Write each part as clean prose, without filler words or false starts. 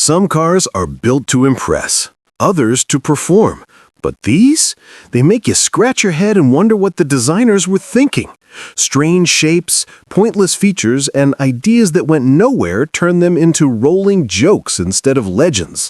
Some cars are built to impress, others to perform. But these? They make you scratch your head and wonder what the designers were thinking. Strange shapes, pointless features, and ideas that went nowhere turn them into rolling jokes instead of legends.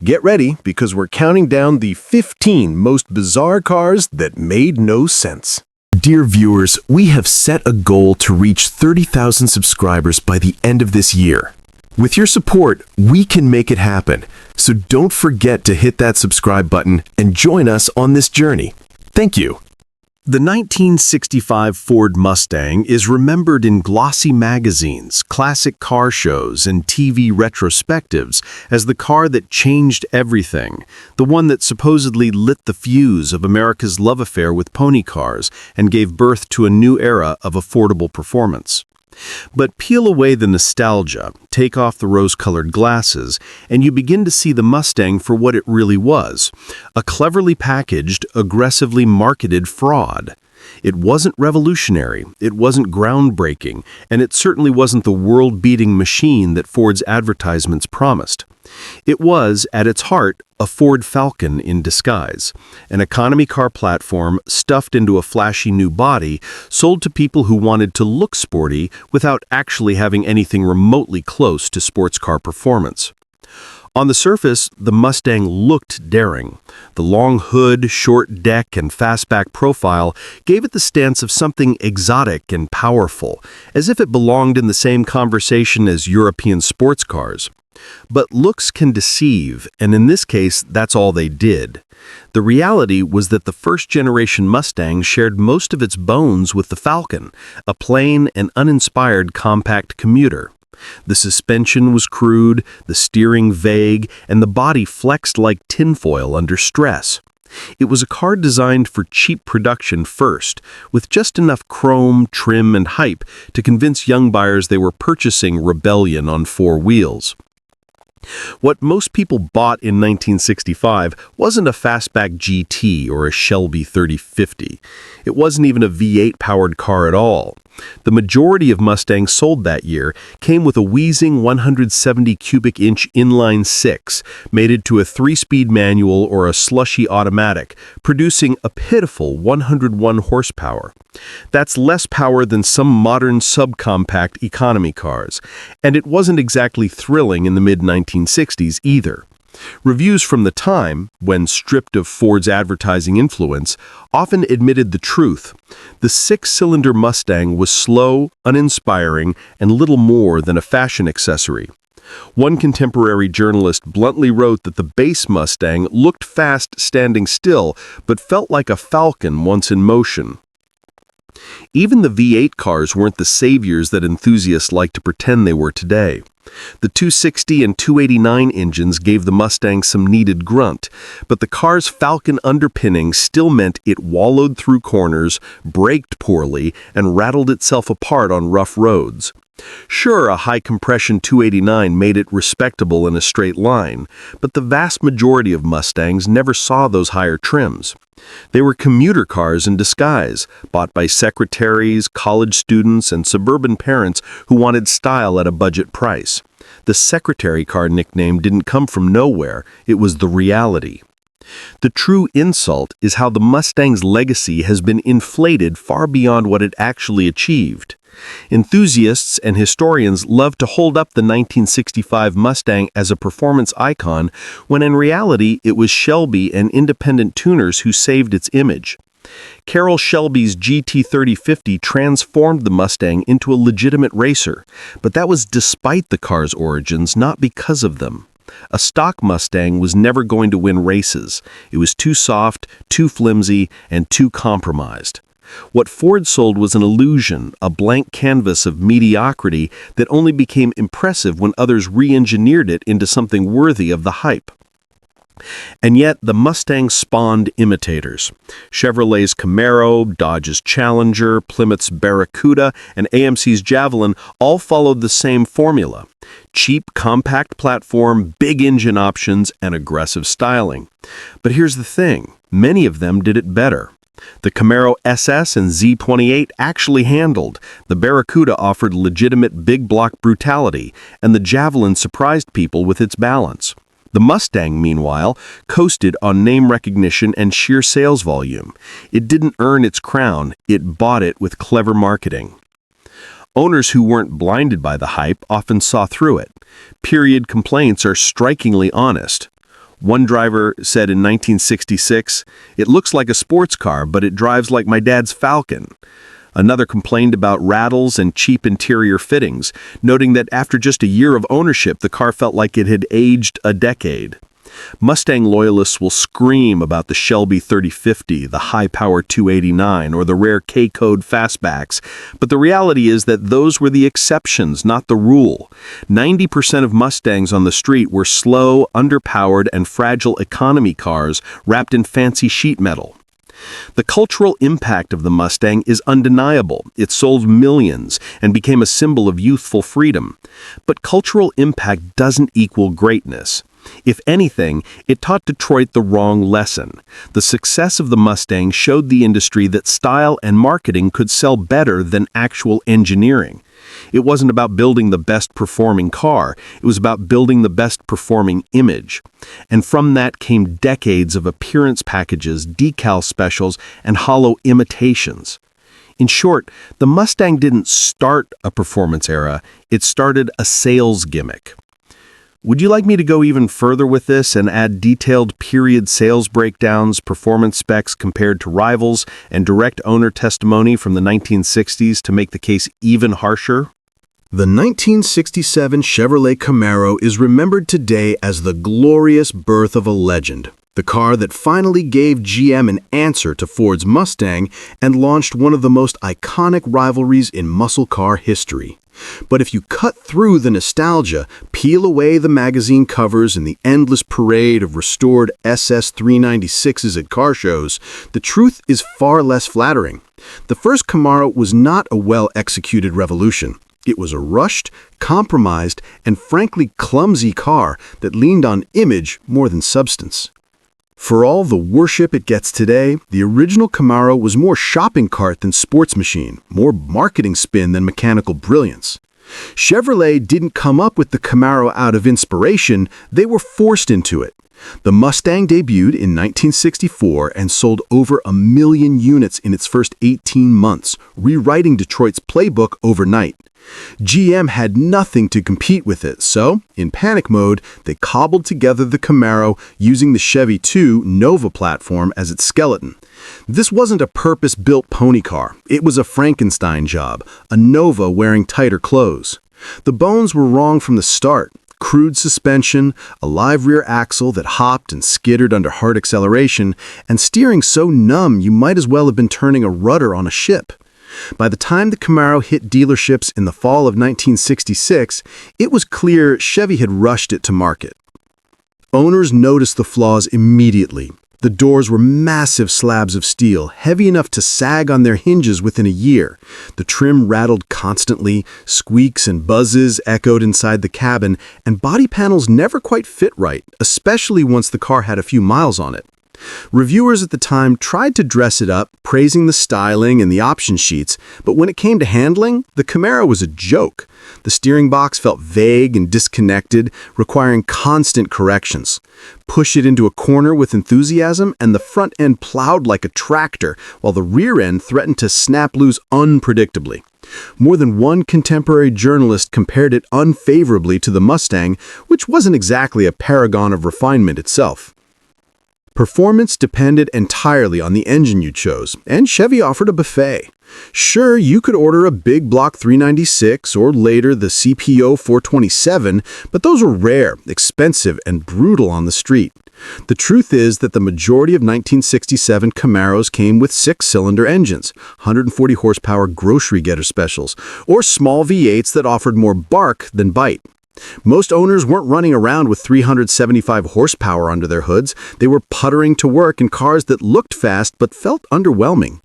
Get ready, because we're counting down the 15 most bizarre cars that made no sense. Dear viewers, we have set a goal to reach 30,000 subscribers by the end of this year. With your support, we can make it happen. So don't forget to hit that subscribe button and join us on this journey. Thank you. The 1965 Ford Mustang is remembered in glossy magazines, classic car shows, and TV retrospectives as the car that changed everything, the one that supposedly lit the fuse of America's love affair with pony cars and gave birth to a new era of affordable performance. But peel away the nostalgia, take off the rose-colored glasses, and you begin to see the Mustang for what it really was, a cleverly packaged, aggressively marketed fraud. It wasn't revolutionary, it wasn't groundbreaking, and it certainly wasn't the world-beating machine that Ford's advertisements promised. It was, at its heart, a Ford Falcon in disguise, an economy car platform stuffed into a flashy new body, sold to people who wanted to look sporty without actually having anything remotely close to sports car performance. On the surface, the Mustang looked daring. The long hood, short deck, and fastback profile gave it the stance of something exotic and powerful, as if it belonged in the same conversation as European sports cars. But looks can deceive, and in this case, that's all they did. The reality was that the first-generation Mustang shared most of its bones with the Falcon, a plain and uninspired compact commuter. The suspension was crude, the steering vague, and the body flexed like tinfoil under stress. It was a car designed for cheap production first, with just enough chrome, trim, and hype to convince young buyers they were purchasing rebellion on four wheels. What most people bought in 1965 wasn't a fastback GT or a Shelby 3050. It wasn't even a V8-powered car at all. The majority of Mustangs sold that year came with a wheezing 170 cubic inch inline six, mated to a 3-speed manual or a slushy automatic, producing a pitiful 101 horsepower. That's less power than some modern subcompact economy cars, and it wasn't exactly thrilling in the mid-1960s either. Reviews from the time, when stripped of Ford's advertising influence, often admitted the truth. The 6-cylinder Mustang was slow, uninspiring, and little more than a fashion accessory. One contemporary journalist bluntly wrote that the base Mustang looked fast standing still, but felt like a Falcon once in motion. Even the V8 cars weren't the saviors that enthusiasts like to pretend they were today. The 260 and 289 engines gave the Mustang some needed grunt, but the car's Falcon underpinning still meant it wallowed through corners, braked poorly, and rattled itself apart on rough roads. Sure, a high-compression 289 made it respectable in a straight line, but the vast majority of Mustangs never saw those higher trims. They were commuter cars in disguise, bought by secretaries, college students, and suburban parents who wanted style at a budget price. The secretary car nickname didn't come from nowhere, it was the reality. The true insult is how the Mustang's legacy has been inflated far beyond what it actually achieved. Enthusiasts and historians love to hold up the 1965 Mustang as a performance icon, when in reality it was Shelby and independent tuners who saved its image. Carroll Shelby's GT3050 transformed the Mustang into a legitimate racer, but that was despite the car's origins, not because of them. A stock Mustang was never going to win races. It was too soft, too flimsy, and too compromised. What Ford sold was an illusion, a blank canvas of mediocrity that only became impressive when others re-engineered it into something worthy of the hype. And yet, the Mustang spawned imitators. Chevrolet's Camaro, Dodge's Challenger, Plymouth's Barracuda, and AMC's Javelin all followed the same formula. Cheap, compact platform, big engine options, and aggressive styling. But here's the thing, many of them did it better. The Camaro SS and Z28 actually handled, the Barracuda offered legitimate big block brutality, and the Javelin surprised people with its balance. The Mustang, meanwhile, coasted on name recognition and sheer sales volume. It didn't earn its crown, it bought it with clever marketing. Owners who weren't blinded by the hype often saw through it. Period complaints are strikingly honest. One driver said in 1966, "It looks like a sports car, but it drives like my dad's Falcon." Another complained about rattles and cheap interior fittings, noting that after just a year of ownership, the car felt like it had aged a decade. Mustang loyalists will scream about the Shelby 3050, the high-power 289, or the rare K-Code fastbacks, but the reality is that those were the exceptions, not the rule. 90% of Mustangs on the street were slow, underpowered, and fragile economy cars wrapped in fancy sheet metal. The cultural impact of the Mustang is undeniable. It sold millions and became a symbol of youthful freedom. But cultural impact doesn't equal greatness. If anything, it taught Detroit the wrong lesson. The success of the Mustang showed the industry that style and marketing could sell better than actual engineering. It wasn't about building the best performing car, it was about building the best performing image. And from that came decades of appearance packages, decal specials, and hollow imitations. In short, the Mustang didn't start a performance era, it started a sales gimmick. Would you like me to go even further with this and add detailed period sales breakdowns, performance specs compared to rivals, and direct owner testimony from the 1960s to make the case even harsher? The 1967 Chevrolet Camaro is remembered today as the glorious birth of a legend, the car that finally gave GM an answer to Ford's Mustang and launched one of the most iconic rivalries in muscle car history. But if you cut through the nostalgia, peel away the magazine covers and the endless parade of restored SS 396s at car shows, the truth is far less flattering. The first Camaro was not a well-executed revolution. It was a rushed, compromised, and frankly clumsy car that leaned on image more than substance. For all the worship it gets today, the original Camaro was more shopping cart than sports machine, more marketing spin than mechanical brilliance. Chevrolet didn't come up with the Camaro out of inspiration, they were forced into it. The Mustang debuted in 1964 and sold over 1 million units in its first 18 months, rewriting Detroit's playbook overnight. GM had nothing to compete with it, so, in panic mode, they cobbled together the Camaro using the Chevy 2 Nova platform as its skeleton. This wasn't a purpose-built pony car. It was a Frankenstein job, a Nova wearing tighter clothes. The bones were wrong from the start. Crude suspension, a live rear axle that hopped and skittered under hard acceleration, and steering so numb you might as well have been turning a rudder on a ship. By the time the Camaro hit dealerships in the fall of 1966, it was clear Chevy had rushed it to market. Owners noticed the flaws immediately. The doors were massive slabs of steel, heavy enough to sag on their hinges within a year. The trim rattled constantly, squeaks and buzzes echoed inside the cabin, and body panels never quite fit right, especially once the car had a few miles on it. Reviewers at the time tried to dress it up, praising the styling and the option sheets, but when it came to handling, the Camaro was a joke. The steering box felt vague and disconnected, requiring constant corrections. Push it into a corner with enthusiasm, and the front end plowed like a tractor, while the rear end threatened to snap loose unpredictably. More than one contemporary journalist compared it unfavorably to the Mustang, which wasn't exactly a paragon of refinement itself. Performance depended entirely on the engine you chose, and Chevy offered a buffet. Sure, you could order a big block 396 or later the CPO 427, but those were rare, expensive, and brutal on the street. The truth is that the majority of 1967 Camaros came with 6-cylinder engines, 140 horsepower grocery getter specials, or small V8s that offered more bark than bite. Most owners weren't running around with 375 horsepower under their hoods. They were puttering to work in cars that looked fast but felt underwhelming.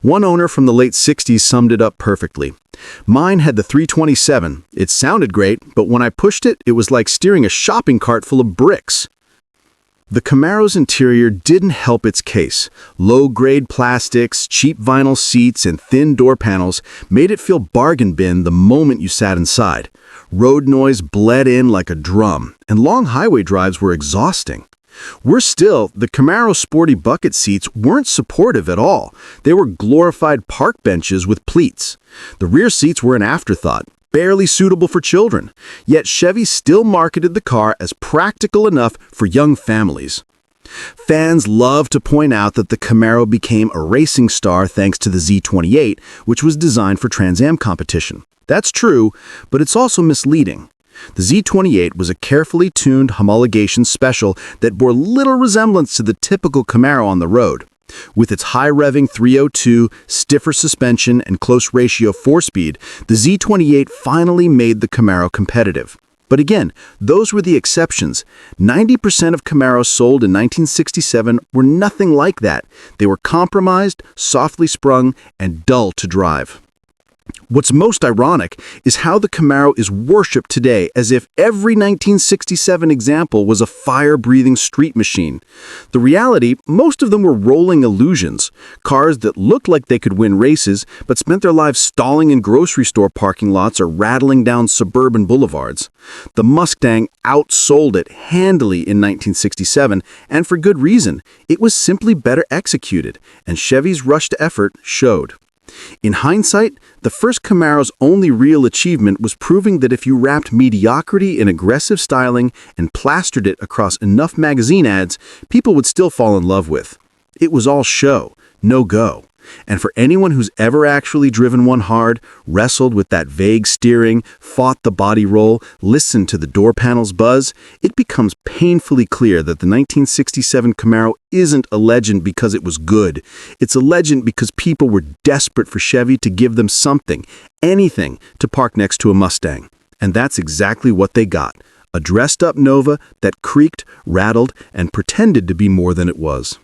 One owner from the late 60s summed it up perfectly. "Mine had the 327. It sounded great, but when I pushed it, it was like steering a shopping cart full of bricks." The Camaro's interior didn't help its case. Low-grade plastics, cheap vinyl seats, and thin door panels made it feel bargain bin the moment you sat inside. Road noise bled in like a drum, and long highway drives were exhausting. Worse still, the Camaro sporty bucket seats weren't supportive at all. They were glorified park benches with pleats. The rear seats were an afterthought, barely suitable for children. Yet Chevy still marketed the car as practical enough for young families. Fans love to point out that the Camaro became a racing star thanks to the Z28, which was designed for Trans Am competition. That's true, but it's also misleading. The Z28 was a carefully tuned homologation special that bore little resemblance to the typical Camaro on the road. With its high-revving 302, stiffer suspension, and close ratio 4-speed, the Z28 finally made the Camaro competitive. But again, those were the exceptions. 90% of Camaros sold in 1967 were nothing like that. They were compromised, softly sprung, and dull to drive. What's most ironic is how the Camaro is worshipped today as if every 1967 example was a fire-breathing street machine. The reality, most of them were rolling illusions, cars that looked like they could win races but spent their lives stalling in grocery store parking lots or rattling down suburban boulevards. The Mustang outsold it handily in 1967, and for good reason. It was simply better executed, and Chevy's rushed effort showed. In hindsight, the first Camaro's only real achievement was proving that if you wrapped mediocrity in aggressive styling and plastered it across enough magazine ads, people would still fall in love with. It was all show, no go. And for anyone who's ever actually driven one hard, wrestled with that vague steering, fought the body roll, listened to the door panels buzz, it becomes painfully clear that the 1967 Camaro isn't a legend because it was good. It's a legend because people were desperate for Chevy to give them something, anything, to park next to a Mustang. And that's exactly what they got. A dressed-up Nova that creaked, rattled, and pretended to be more than it was.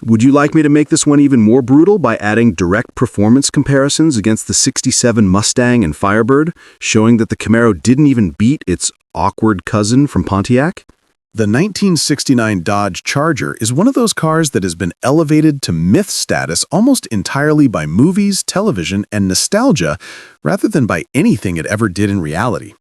Would you like me to make this one even more brutal by adding direct performance comparisons against the '67 Mustang and Firebird, showing that the Camaro didn't even beat its awkward cousin from Pontiac? The 1969 Dodge Charger is one of those cars that has been elevated to myth status almost entirely by movies, television, and nostalgia, rather than by anything it ever did in reality.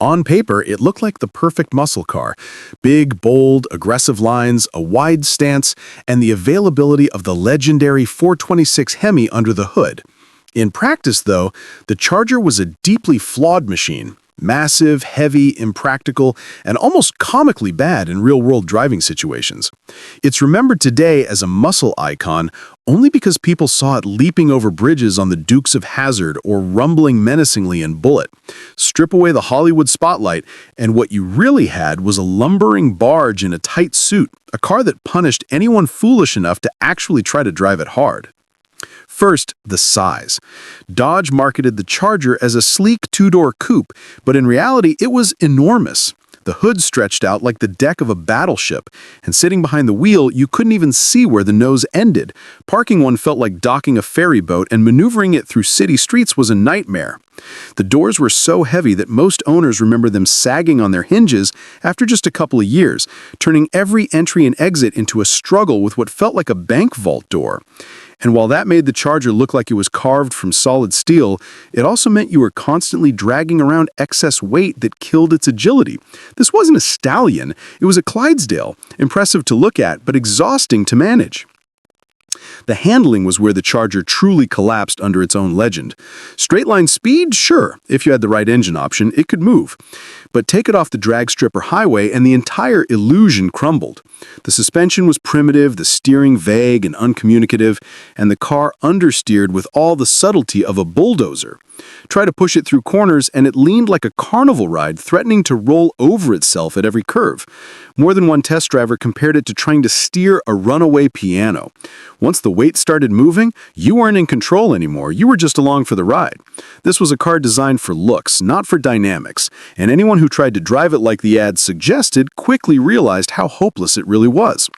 On paper, it looked like the perfect muscle car. Big, bold, aggressive lines, a wide stance, and the availability of the legendary 426 Hemi under the hood. In practice, though, the Charger was a deeply flawed machine. Massive, heavy, impractical, and almost comically bad in real-world driving situations. It's remembered today as a muscle icon only because people saw it leaping over bridges on the Dukes of Hazzard or rumbling menacingly in Bullitt. Strip away the Hollywood spotlight, and what you really had was a lumbering barge in a tight suit, a car that punished anyone foolish enough to actually try to drive it hard. First, the size. Dodge marketed the Charger as a sleek two-door coupe, but in reality, it was enormous. The hood stretched out like the deck of a battleship, and sitting behind the wheel, you couldn't even see where the nose ended. Parking one felt like docking a ferry boat, and maneuvering it through city streets was a nightmare. The doors were so heavy that most owners remember them sagging on their hinges after just a couple of years, turning every entry and exit into a struggle with what felt like a bank vault door. And while that made the Charger look like it was carved from solid steel, it also meant you were constantly dragging around excess weight that killed its agility. This wasn't a stallion, it was a Clydesdale, impressive to look at, but exhausting to manage. The handling was where the Charger truly collapsed under its own legend. Straight-line speed? Sure. If you had the right engine option, it could move. But take it off the drag strip or highway and the entire illusion crumbled. The suspension was primitive, the steering vague and uncommunicative, and the car understeered with all the subtlety of a bulldozer. Try to push it through corners and it leaned like a carnival ride, threatening to roll over itself at every curve. More than one test driver compared it to trying to steer a runaway piano. Once the weight started moving, you weren't in control anymore, you were just along for the ride. This was a car designed for looks, not for dynamics, and anyone who tried to drive it like the ad suggested quickly realized how hopeless it really was.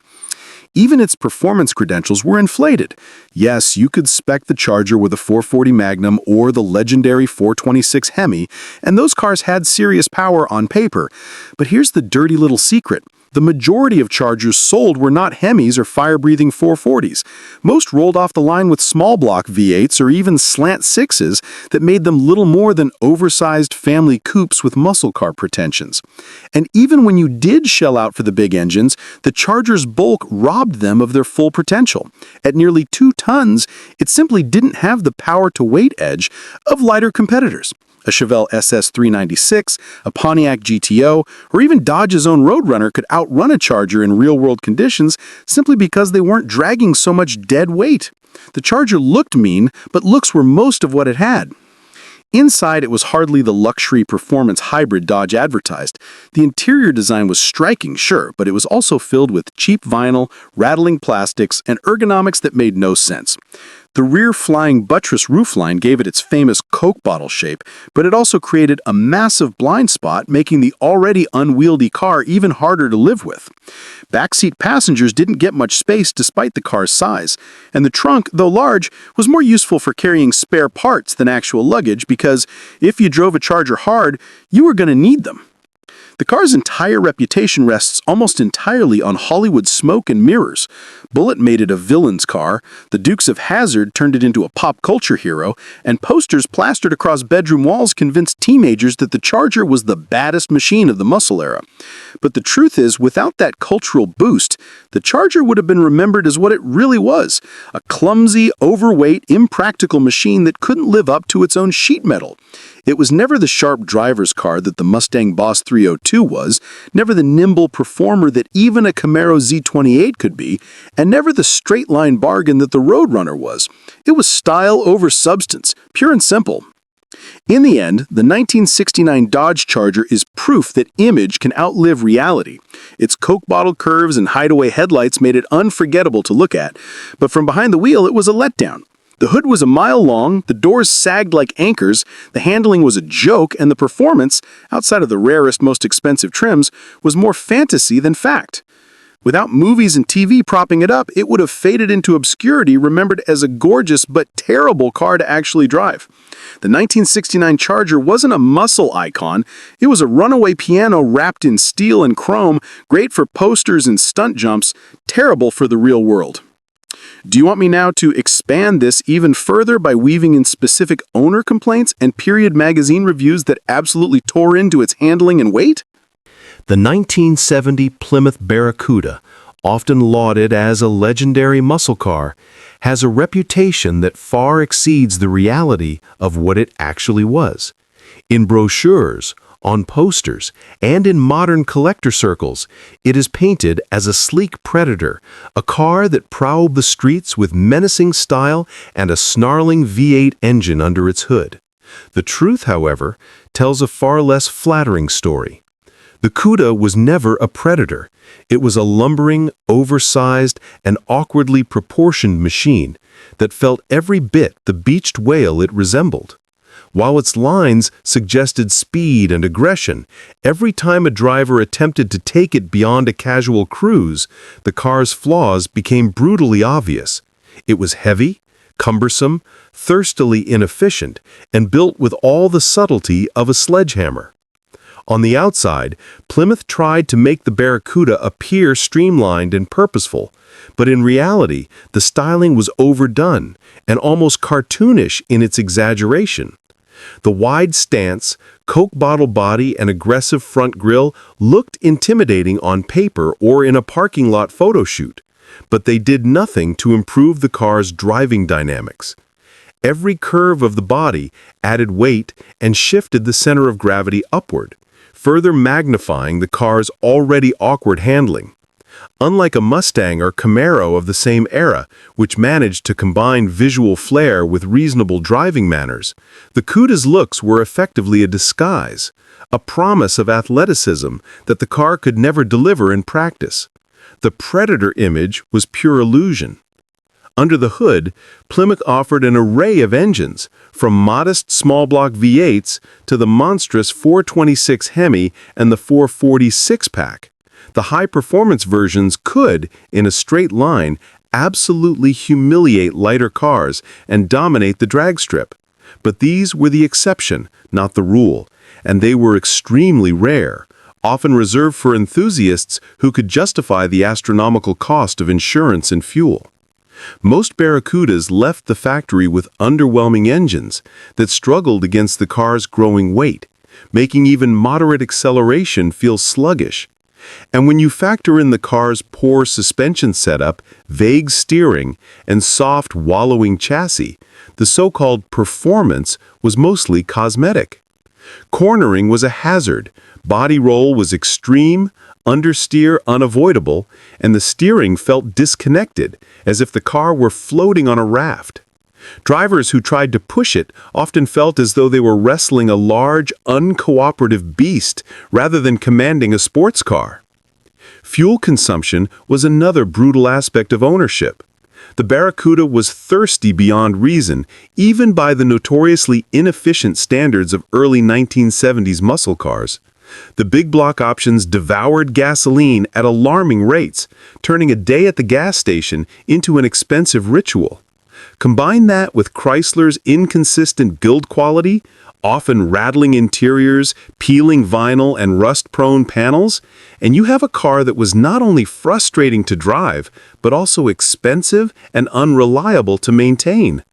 Even its performance credentials were inflated. Yes, you could spec the Charger with a 440 Magnum or the legendary 426 Hemi, and those cars had serious power on paper. But here's the dirty little secret. The majority of Chargers sold were not Hemis or fire-breathing 440s. Most rolled off the line with small-block V8s or even slant 6s that made them little more than oversized family coupes with muscle car pretensions. And even when you did shell out for the big engines, the Charger's bulk robbed them of their full potential. At nearly 2 tons, it simply didn't have the power-to-weight edge of lighter competitors. A Chevelle SS396, a Pontiac GTO, or even Dodge's own Roadrunner could outrun a Charger in real-world conditions simply because they weren't dragging so much dead weight. The Charger looked mean, but looks were most of what it had. Inside, it was hardly the luxury performance hybrid Dodge advertised. The interior design was striking, sure, but it was also filled with cheap vinyl, rattling plastics, and ergonomics that made no sense. The rear flying buttress roofline gave it its famous Coke bottle shape, but it also created a massive blind spot, making the already unwieldy car even harder to live with. Backseat passengers didn't get much space despite the car's size, and the trunk, though large, was more useful for carrying spare parts than actual luggage because if you drove a Charger hard, you were going to need them. The car's entire reputation rests almost entirely on Hollywood smoke and mirrors. Bullitt made it a villain's car, the Dukes of Hazzard turned it into a pop culture hero, and posters plastered across bedroom walls convinced teenagers that the Charger was the baddest machine of the muscle era. But the truth is, without that cultural boost, the Charger would have been remembered as what it really was, a clumsy, overweight, impractical machine that couldn't live up to its own sheet metal. It was never the sharp driver's car that the Mustang Boss 302 was, never the nimble performer that even a Camaro Z28 could be, and never the straight-line bargain that the Roadrunner was. It was style over substance, pure and simple. In the end, the 1969 Dodge Charger is proof that image can outlive reality. Its Coke bottle curves and hideaway headlights made it unforgettable to look at, but from behind the wheel it was a letdown. The hood was a mile long, the doors sagged like anchors, the handling was a joke, and the performance, outside of the rarest, most expensive trims, was more fantasy than fact. Without movies and TV propping it up, it would have faded into obscurity, remembered as a gorgeous but terrible car to actually drive. The 1969 Charger wasn't a muscle icon, it was a runaway piano wrapped in steel and chrome, great for posters and stunt jumps, terrible for the real world. Do you want me now to expand this even further by weaving in specific owner complaints and period magazine reviews that absolutely tore into its handling and weight? The 1970 Plymouth Barracuda, often lauded as a legendary muscle car, has a reputation that far exceeds the reality of what it actually was. In brochures, on posters, and in modern collector circles, it is painted as a sleek predator, a car that prowled the streets with menacing style and a snarling V8 engine under its hood. The truth, however, tells a far less flattering story. The Cuda was never a predator. It was a lumbering, oversized, and awkwardly proportioned machine that felt every bit the beached whale it resembled. While its lines suggested speed and aggression, every time a driver attempted to take it beyond a casual cruise, the car's flaws became brutally obvious. It was heavy, cumbersome, thirstily inefficient, and built with all the subtlety of a sledgehammer. On the outside, Plymouth tried to make the Barracuda appear streamlined and purposeful, but in reality, the styling was overdone and almost cartoonish in its exaggeration. The wide stance, Coke bottle body, and aggressive front grille looked intimidating on paper or in a parking lot photo shoot, but they did nothing to improve the car's driving dynamics. Every curve of the body added weight and shifted the center of gravity upward, further magnifying the car's already awkward handling. Unlike a Mustang or Camaro of the same era, which managed to combine visual flair with reasonable driving manners, the Cuda's looks were effectively a disguise, a promise of athleticism that the car could never deliver in practice. The Predator image was pure illusion. Under the hood, Plymouth offered an array of engines, from modest small-block V8s to the monstrous 426 Hemi and the 440 six-pack. The high-performance versions could, in a straight line, absolutely humiliate lighter cars and dominate the drag strip. But these were the exception, not the rule, and they were extremely rare, often reserved for enthusiasts who could justify the astronomical cost of insurance and fuel. Most Barracudas left the factory with underwhelming engines that struggled against the car's growing weight, making even moderate acceleration feel sluggish. And when you factor in the car's poor suspension setup, vague steering, and soft, wallowing chassis, the so-called performance was mostly cosmetic. Cornering was a hazard, body roll was extreme, understeer unavoidable, and the steering felt disconnected, as if the car were floating on a raft. Drivers who tried to push it often felt as though they were wrestling a large, uncooperative beast rather than commanding a sports car. Fuel consumption was another brutal aspect of ownership. The Barracuda was thirsty beyond reason, even by the notoriously inefficient standards of early 1970s muscle cars. The big block options devoured gasoline at alarming rates, turning a day at the gas station into an expensive ritual. Combine that with Chrysler's inconsistent build quality, often rattling interiors, peeling vinyl, and rust-prone panels, and you have a car that was not only frustrating to drive, but also expensive and unreliable to maintain.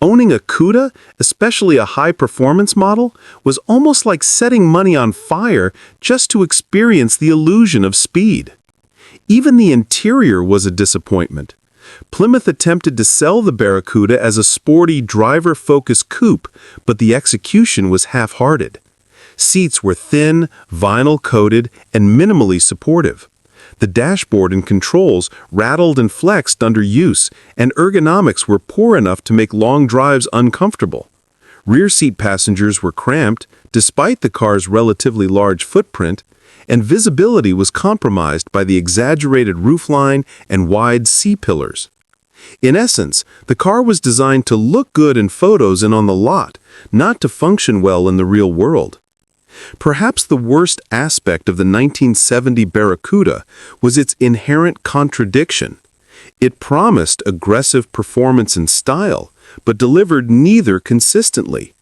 Owning a Cuda, especially a high-performance model, was almost like setting money on fire just to experience the illusion of speed. Even the interior was a disappointment. Plymouth attempted to sell the Barracuda as a sporty, driver-focused coupe, but the execution was half-hearted. Seats were thin, vinyl-coated, and minimally supportive. The dashboard and controls rattled and flexed under use, and ergonomics were poor enough to make long drives uncomfortable. Rear seat passengers were cramped, despite the car's relatively large footprint, and visibility was compromised by the exaggerated roofline and wide C-pillars. In essence, the car was designed to look good in photos and on the lot, not to function well in the real world. Perhaps the worst aspect of the 1970 Barracuda was its inherent contradiction. It promised aggressive performance and style, but delivered neither consistently.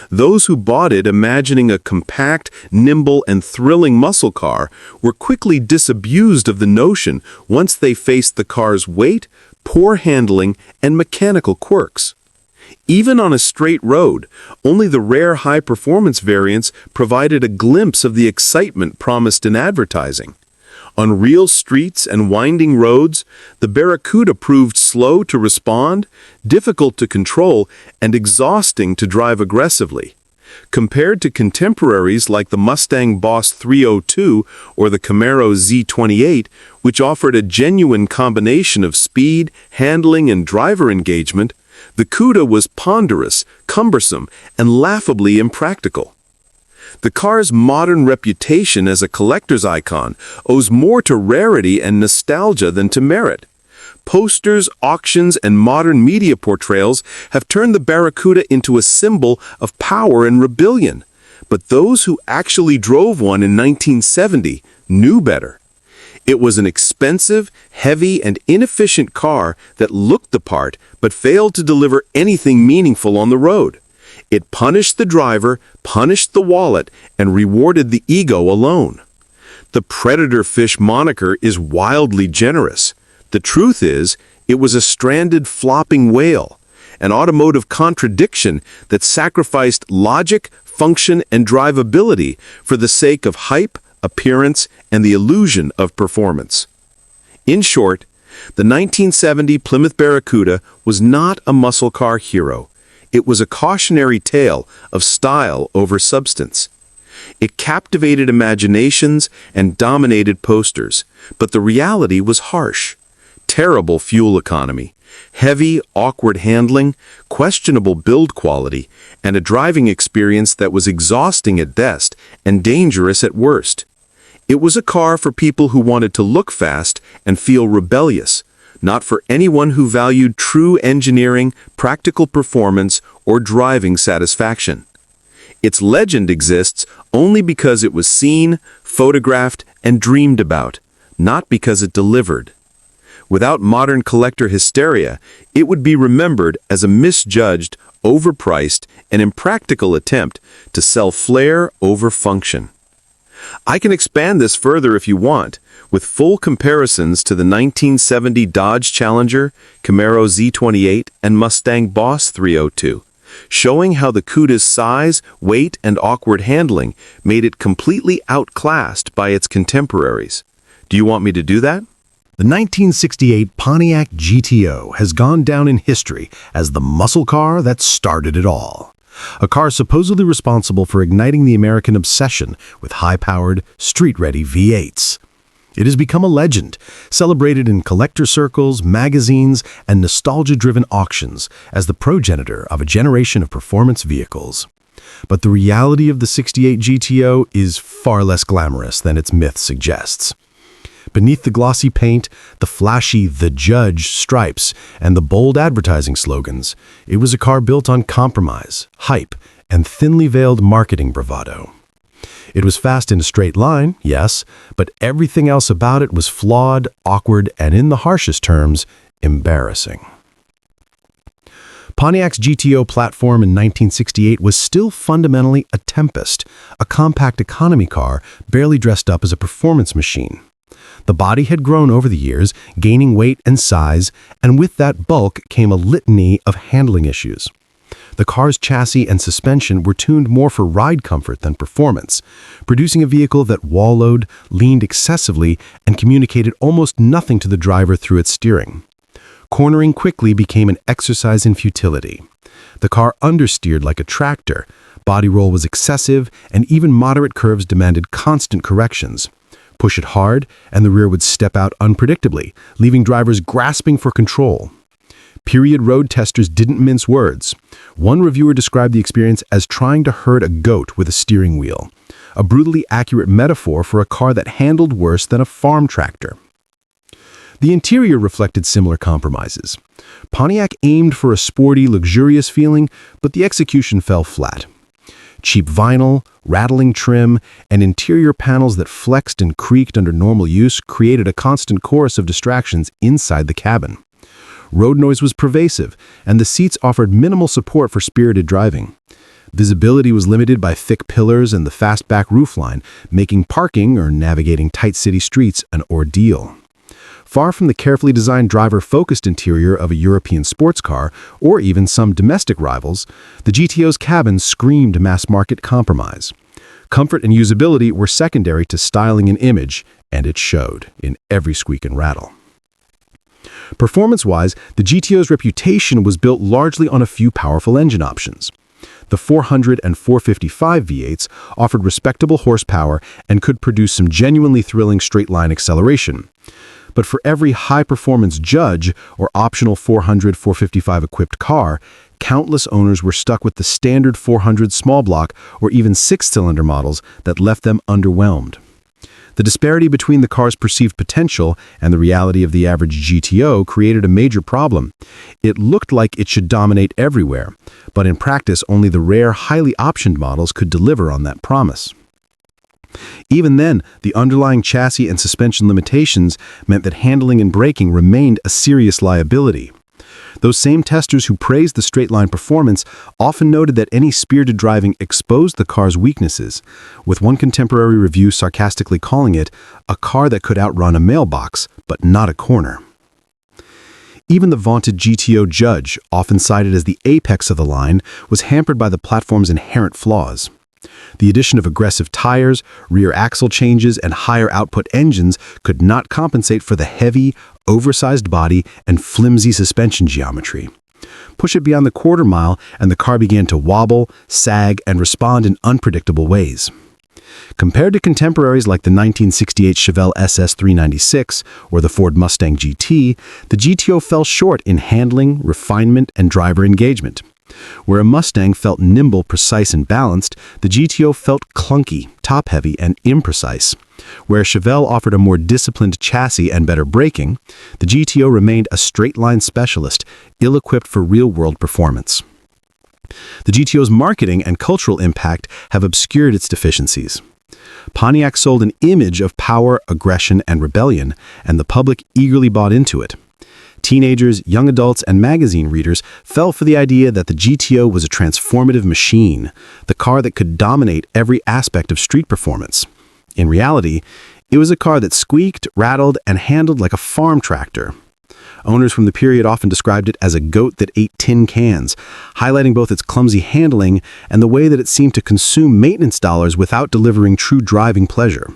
Those who bought it imagining a compact, nimble, and thrilling muscle car were quickly disabused of the notion once they faced the car's weight, poor handling, and mechanical quirks. Even on a straight road, only the rare high-performance variants provided a glimpse of the excitement promised in advertising. On real streets and winding roads, the Barracuda proved slow to respond, difficult to control, and exhausting to drive aggressively. Compared to contemporaries like the Mustang Boss 302 or the Camaro Z28, which offered a genuine combination of speed, handling, and driver engagement, the Cuda was ponderous, cumbersome, and laughably impractical. The car's modern reputation as a collector's icon owes more to rarity and nostalgia than to merit. Posters, auctions, and modern media portrayals have turned the Barracuda into a symbol of power and rebellion. But those who actually drove one in 1970 knew better. It was an expensive, heavy, and inefficient car that looked the part but failed to deliver anything meaningful on the road. It punished the driver, punished the wallet, and rewarded the ego alone. The Predator Fish moniker is wildly generous. The truth is, it was a stranded, flopping whale, an automotive contradiction that sacrificed logic, function, and drivability for the sake of hype, appearance, and the illusion of performance. In short, the 1970 Plymouth Barracuda was not a muscle car hero. It was a cautionary tale of style over substance. It captivated imaginations and dominated posters, but the reality was harsh. Terrible fuel economy, heavy, awkward handling, questionable build quality, and a driving experience that was exhausting at best and dangerous at worst. It was a car for people who wanted to look fast and feel rebellious, not for anyone who valued true engineering, practical performance, or driving satisfaction. Its legend exists only because it was seen, photographed, and dreamed about, not because it delivered. Without modern collector hysteria, it would be remembered as a misjudged, overpriced, and impractical attempt to sell flair over function. I can expand this further if you want, with full comparisons to the 1970 Dodge Challenger, Camaro Z28, and Mustang Boss 302, showing how the Cuda's size, weight, and awkward handling made it completely outclassed by its contemporaries. Do you want me to do that? The 1968 Pontiac GTO has gone down in history as the muscle car that started it all. A car supposedly responsible for igniting the American obsession with high-powered, street-ready V8s. It has become a legend, celebrated in collector circles, magazines, and nostalgia-driven auctions as the progenitor of a generation of performance vehicles. But the reality of the 68 GTO is far less glamorous than its myth suggests. Beneath the glossy paint, the flashy "The Judge" stripes, and the bold advertising slogans, it was a car built on compromise, hype, and thinly veiled marketing bravado. It was fast in a straight line, yes, but everything else about it was flawed, awkward, and in the harshest terms, embarrassing. Pontiac's GTO platform in 1968 was still fundamentally a Tempest, a compact economy car barely dressed up as a performance machine. The body had grown over the years, gaining weight and size, and with that bulk came a litany of handling issues. The car's chassis and suspension were tuned more for ride comfort than performance, producing a vehicle that wallowed, leaned excessively, and communicated almost nothing to the driver through its steering. Cornering quickly became an exercise in futility. The car understeered like a tractor, body roll was excessive, and even moderate curves demanded constant corrections. Push it hard, and the rear would step out unpredictably, leaving drivers grasping for control. Period road testers didn't mince words. One reviewer described the experience as trying to herd a goat with a steering wheel, a brutally accurate metaphor for a car that handled worse than a farm tractor. The interior reflected similar compromises. Pontiac aimed for a sporty, luxurious feeling, but the execution fell flat. Cheap vinyl, rattling trim, and interior panels that flexed and creaked under normal use created a constant chorus of distractions inside the cabin. Road noise was pervasive, and the seats offered minimal support for spirited driving. Visibility was limited by thick pillars and the fastback roofline, making parking or navigating tight city streets an ordeal. Far from the carefully designed driver-focused interior of a European sports car, or even some domestic rivals, the GTO's cabin screamed mass-market compromise. Comfort and usability were secondary to styling and image, and it showed in every squeak and rattle. Performance-wise, the GTO's reputation was built largely on a few powerful engine options. The 400 and 455 V8s offered respectable horsepower and could produce some genuinely thrilling straight-line acceleration. But for every high-performance Judge or optional 400/455 equipped car, countless owners were stuck with the standard 400 small block or even six-cylinder models that left them underwhelmed. The disparity between the car's perceived potential and the reality of the average GTO created a major problem. It looked like it should dominate everywhere, but in practice only the rare, highly optioned models could deliver on that promise. Even then, the underlying chassis and suspension limitations meant that handling and braking remained a serious liability. Those same testers who praised the straight-line performance often noted that any spirited driving exposed the car's weaknesses, with one contemporary review sarcastically calling it a car that could outrun a mailbox, but not a corner. Even the vaunted GTO Judge, often cited as the apex of the line, was hampered by the platform's inherent flaws. The addition of aggressive tires, rear axle changes, and higher output engines could not compensate for the heavy, oversized body and flimsy suspension geometry. Push it beyond the quarter mile, and the car began to wobble, sag, and respond in unpredictable ways. Compared to contemporaries like the 1968 Chevelle SS396 or the Ford Mustang GT, the GTO fell short in handling, refinement, and driver engagement. Where a Mustang felt nimble, precise, and balanced, the GTO felt clunky, top-heavy, and imprecise. Where Chevelle offered a more disciplined chassis and better braking, the GTO remained a straight-line specialist, ill-equipped for real-world performance. The GTO's marketing and cultural impact have obscured its deficiencies. Pontiac sold an image of power, aggression, and rebellion, and the public eagerly bought into it. Teenagers, young adults, and magazine readers fell for the idea that the GTO was a transformative machine, the car that could dominate every aspect of street performance. In reality, it was a car that squeaked, rattled, and handled like a farm tractor. Owners from the period often described it as a goat that ate tin cans, highlighting both its clumsy handling and the way that it seemed to consume maintenance dollars without delivering true driving pleasure.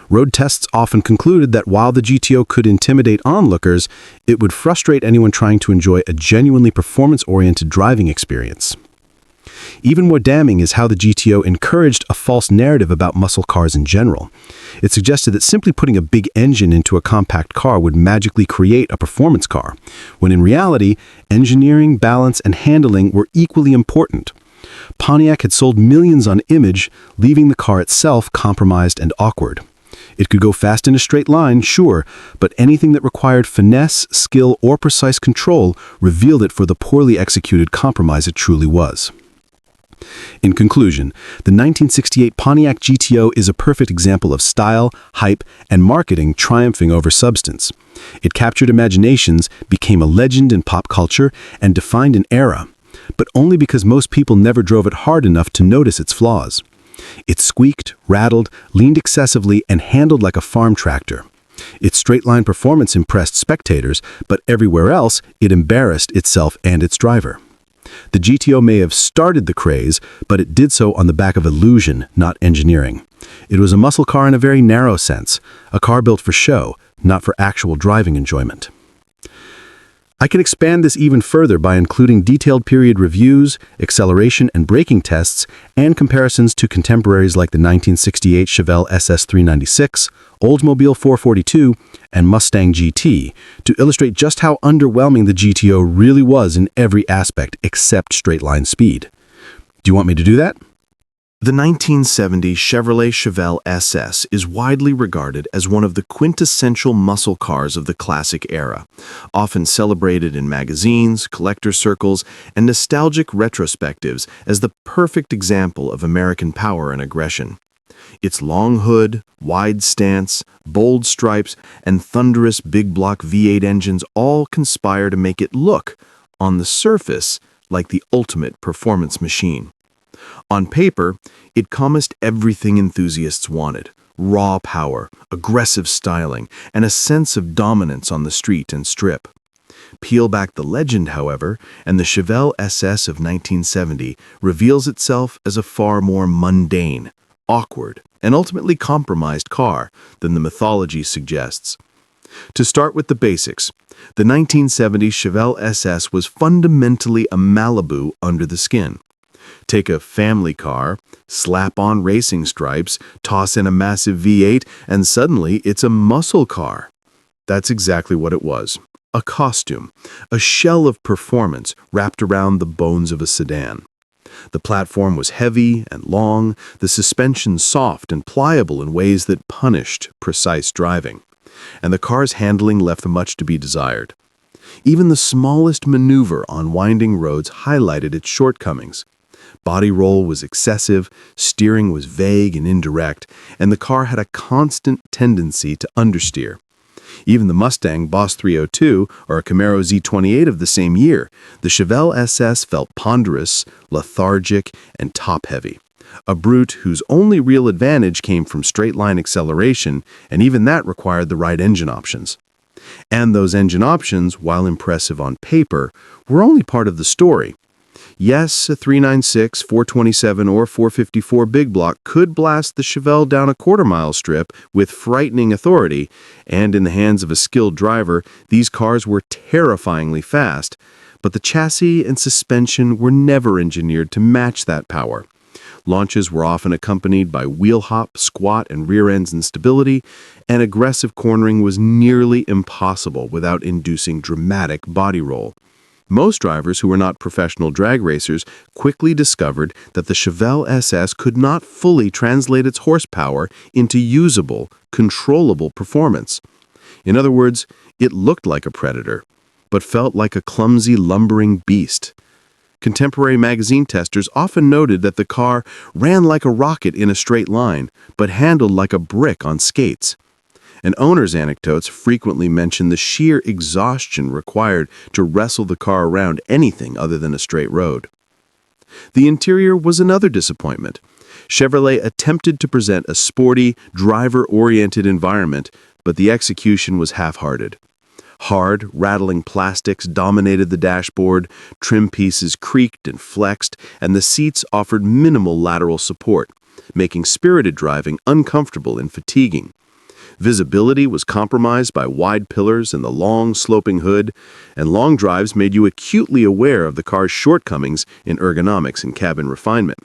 Road tests often concluded that while the GTO could intimidate onlookers, it would frustrate anyone trying to enjoy a genuinely performance-oriented driving experience. Even more damning is how the GTO encouraged a false narrative about muscle cars in general. It suggested that simply putting a big engine into a compact car would magically create a performance car, when in reality, engineering, balance, and handling were equally important. Pontiac had sold millions on image, leaving the car itself compromised and awkward. It could go fast in a straight line, sure, but anything that required finesse, skill, or precise control revealed it for the poorly executed compromise it truly was. In conclusion, the 1968 Pontiac GTO is a perfect example of style, hype, and marketing triumphing over substance. It captured imaginations, became a legend in pop culture, and defined an era, but only because most people never drove it hard enough to notice its flaws. It squeaked, rattled, leaned excessively, and handled like a farm tractor. Its straight-line performance impressed spectators, but everywhere else, it embarrassed itself and its driver. The GTO may have started the craze, but it did so on the back of illusion, not engineering. It was a muscle car in a very narrow sense, a car built for show, not for actual driving enjoyment. I can expand this even further by including detailed period reviews, acceleration and braking tests, and comparisons to contemporaries like the 1968 Chevelle SS396, Oldsmobile 442, and Mustang GT to illustrate just how underwhelming the GTO really was in every aspect except straight-line speed. Do you want me to do that? The 1970 Chevrolet Chevelle SS is widely regarded as one of the quintessential muscle cars of the classic era, often celebrated in magazines, collector circles, and nostalgic retrospectives as the perfect example of American power and aggression. Its long hood, wide stance, bold stripes, and thunderous big-block V8 engines all conspire to make it look, on the surface, like the ultimate performance machine. On paper, it promised everything enthusiasts wanted: raw power, aggressive styling, and a sense of dominance on the street and strip. Peel back the legend, however, and the Chevelle SS of 1970 reveals itself as a far more mundane, awkward, and ultimately compromised car than the mythology suggests. To start with the basics, the 1970 Chevelle SS was fundamentally a Malibu under the skin. Take a family car, slap on racing stripes, toss in a massive V8, and suddenly it's a muscle car. That's exactly what it was. A costume, a shell of performance wrapped around the bones of a sedan. The platform was heavy and long, the suspension soft and pliable in ways that punished precise driving, and the car's handling left much to be desired. Even the smallest maneuver on winding roads highlighted its shortcomings. Body roll was excessive, steering was vague and indirect, and the car had a constant tendency to understeer. Even the Mustang Boss 302 or a Camaro Z28 of the same year, the Chevelle SS felt ponderous, lethargic, and top-heavy. A brute whose only real advantage came from straight-line acceleration, and even that required the right engine options. And those engine options, while impressive on paper, were only part of the story. Yes, a 396, 427, or 454 big block could blast the Chevelle down a quarter-mile strip with frightening authority, and in the hands of a skilled driver, these cars were terrifyingly fast, but the chassis and suspension were never engineered to match that power. Launches were often accompanied by wheel hop, squat, and rear-ends instability, and aggressive cornering was nearly impossible without inducing dramatic body roll. Most drivers who were not professional drag racers quickly discovered that the Chevelle SS could not fully translate its horsepower into usable, controllable performance. In other words, it looked like a predator, but felt like a clumsy, lumbering beast. Contemporary magazine testers often noted that the car ran like a rocket in a straight line, but handled like a brick on skates. And owners' anecdotes frequently mention the sheer exhaustion required to wrestle the car around anything other than a straight road. The interior was another disappointment. Chevrolet attempted to present a sporty, driver-oriented environment, but the execution was half-hearted. Hard, rattling plastics dominated the dashboard, trim pieces creaked and flexed, and the seats offered minimal lateral support, making spirited driving uncomfortable and fatiguing. Visibility was compromised by wide pillars and the long, sloping hood, and long drives made you acutely aware of the car's shortcomings in ergonomics and cabin refinement.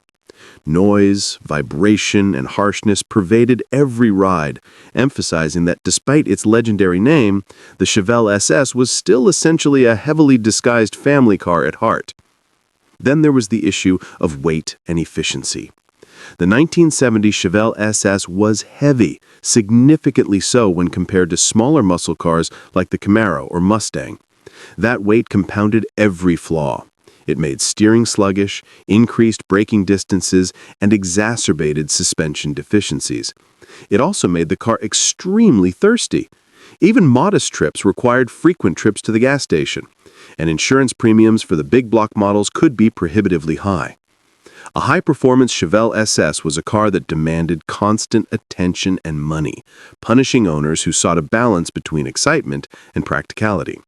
Noise, vibration, and harshness pervaded every ride, emphasizing that despite its legendary name, the Chevelle SS was still essentially a heavily disguised family car at heart. Then there was the issue of weight and efficiency. The 1970 Chevelle SS was heavy, significantly so when compared to smaller muscle cars like the Camaro or Mustang. That weight compounded every flaw. It made steering sluggish, increased braking distances, and exacerbated suspension deficiencies. It also made the car extremely thirsty. Even modest trips required frequent trips to the gas station, and insurance premiums for the big block models could be prohibitively high. A high-performance Chevelle SS was a car that demanded constant attention and money, punishing owners who sought a balance between excitement and practicality.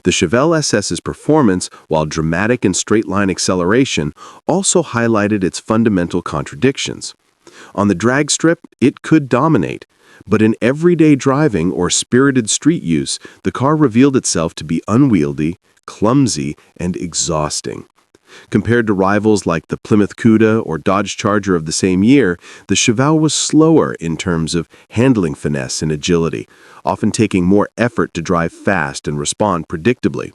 The Chevelle SS's performance, while dramatic in straight-line acceleration, also highlighted its fundamental contradictions. On the drag strip, it could dominate, but in everyday driving or spirited street use, the car revealed itself to be unwieldy, clumsy, and exhausting. Compared to rivals like the Plymouth Cuda or Dodge Charger of the same year, the Chevelle was slower in terms of handling finesse and agility, often taking more effort to drive fast and respond predictably.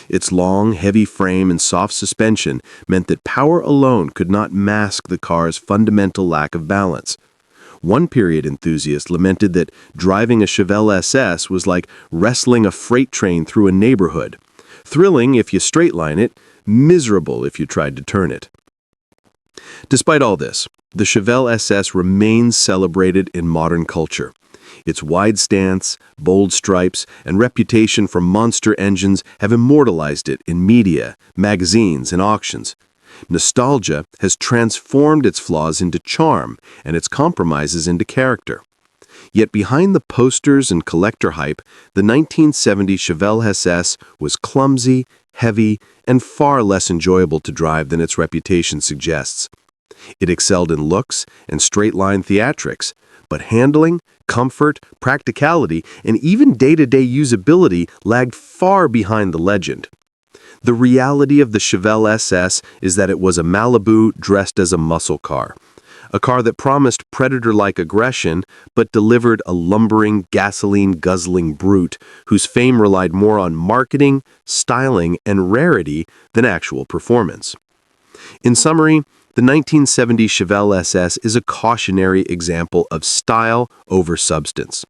Its long, heavy frame and soft suspension meant that power alone could not mask the car's fundamental lack of balance. One period enthusiast lamented that driving a Chevelle SS was like wrestling a freight train through a neighborhood. Thrilling if you straightline it, miserable if you tried to turn it. Despite all this, the Chevelle SS remains celebrated in modern culture. Its wide stance, bold stripes, and reputation for monster engines have immortalized it in media, magazines, and auctions. Nostalgia has transformed its flaws into charm and its compromises into character. Yet behind the posters and collector hype, the 1970 Chevelle SS was clumsy, heavy, and far less enjoyable to drive than its reputation suggests. It excelled in looks and straight-line theatrics, but handling, comfort, practicality, and even day-to-day usability lagged far behind the legend. The reality of the Chevelle SS is that it was a Malibu dressed as a muscle car. A car that promised predator-like aggression, but delivered a lumbering, gasoline-guzzling brute whose fame relied more on marketing, styling, and rarity than actual performance. In summary, the 1970 Chevelle SS is a cautionary example of style over substance.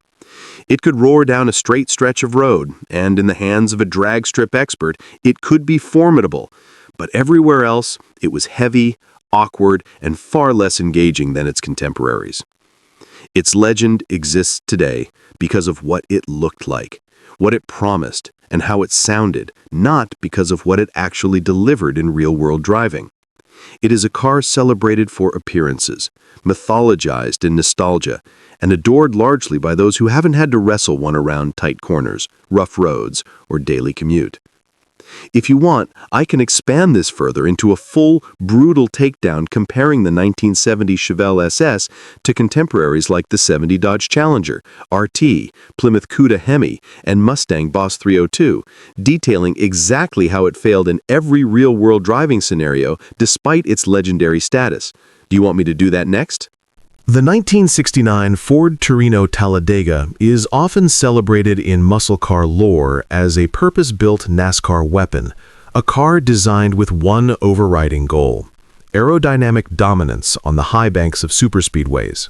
It could roar down a straight stretch of road, and in the hands of a drag strip expert, it could be formidable, but everywhere else, it was heavy, awkward, and far less engaging than its contemporaries. Its legend exists today because of what it looked like, what it promised, and how it sounded, not because of what it actually delivered in real-world driving. It is a car celebrated for appearances, mythologized in nostalgia, and adored largely by those who haven't had to wrestle one around tight corners, rough roads, or daily commute. If you want, I can expand this further into a full, brutal takedown comparing the 1970 Chevelle SS to contemporaries like the 70 Dodge Challenger, RT, Plymouth Cuda Hemi, and Mustang Boss 302, detailing exactly how it failed in every real-world driving scenario despite its legendary status. Do you want me to do that next? The 1969 Ford Torino Talladega is often celebrated in muscle car lore as a purpose-built NASCAR weapon, a car designed with one overriding goal: aerodynamic dominance on the high banks of superspeedways.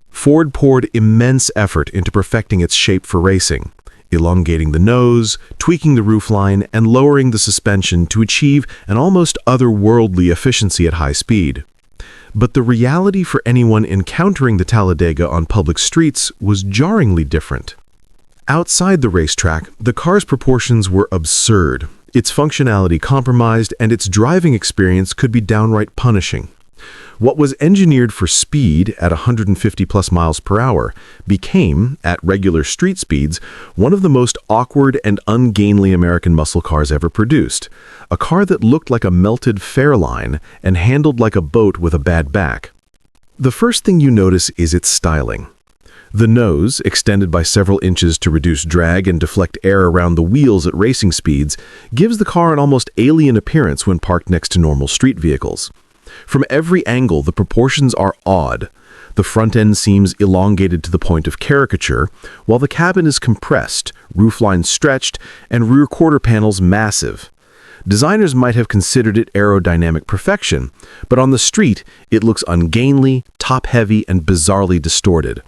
Ford poured immense effort into perfecting its shape for racing, elongating the nose, tweaking the roofline, and lowering the suspension to achieve an almost otherworldly efficiency at high speed. But the reality for anyone encountering the Talladega on public streets was jarringly different. Outside the racetrack, the car's proportions were absurd, its functionality compromised, and its driving experience could be downright punishing. What was engineered for speed at 150 plus miles per hour became, at regular street speeds, one of the most awkward and ungainly American muscle cars ever produced. A car that looked like a melted Fairline and handled like a boat with a bad back. The first thing you notice is its styling. The nose, extended by several inches to reduce drag and deflect air around the wheels at racing speeds, gives the car an almost alien appearance when parked next to normal street vehicles. From every angle, the proportions are odd. The front end seems elongated to the point of caricature, while the cabin is compressed, roofline stretched, and rear quarter panels massive. Designers might have considered it aerodynamic perfection, but on the street, it looks ungainly, top-heavy, and bizarrely distorted.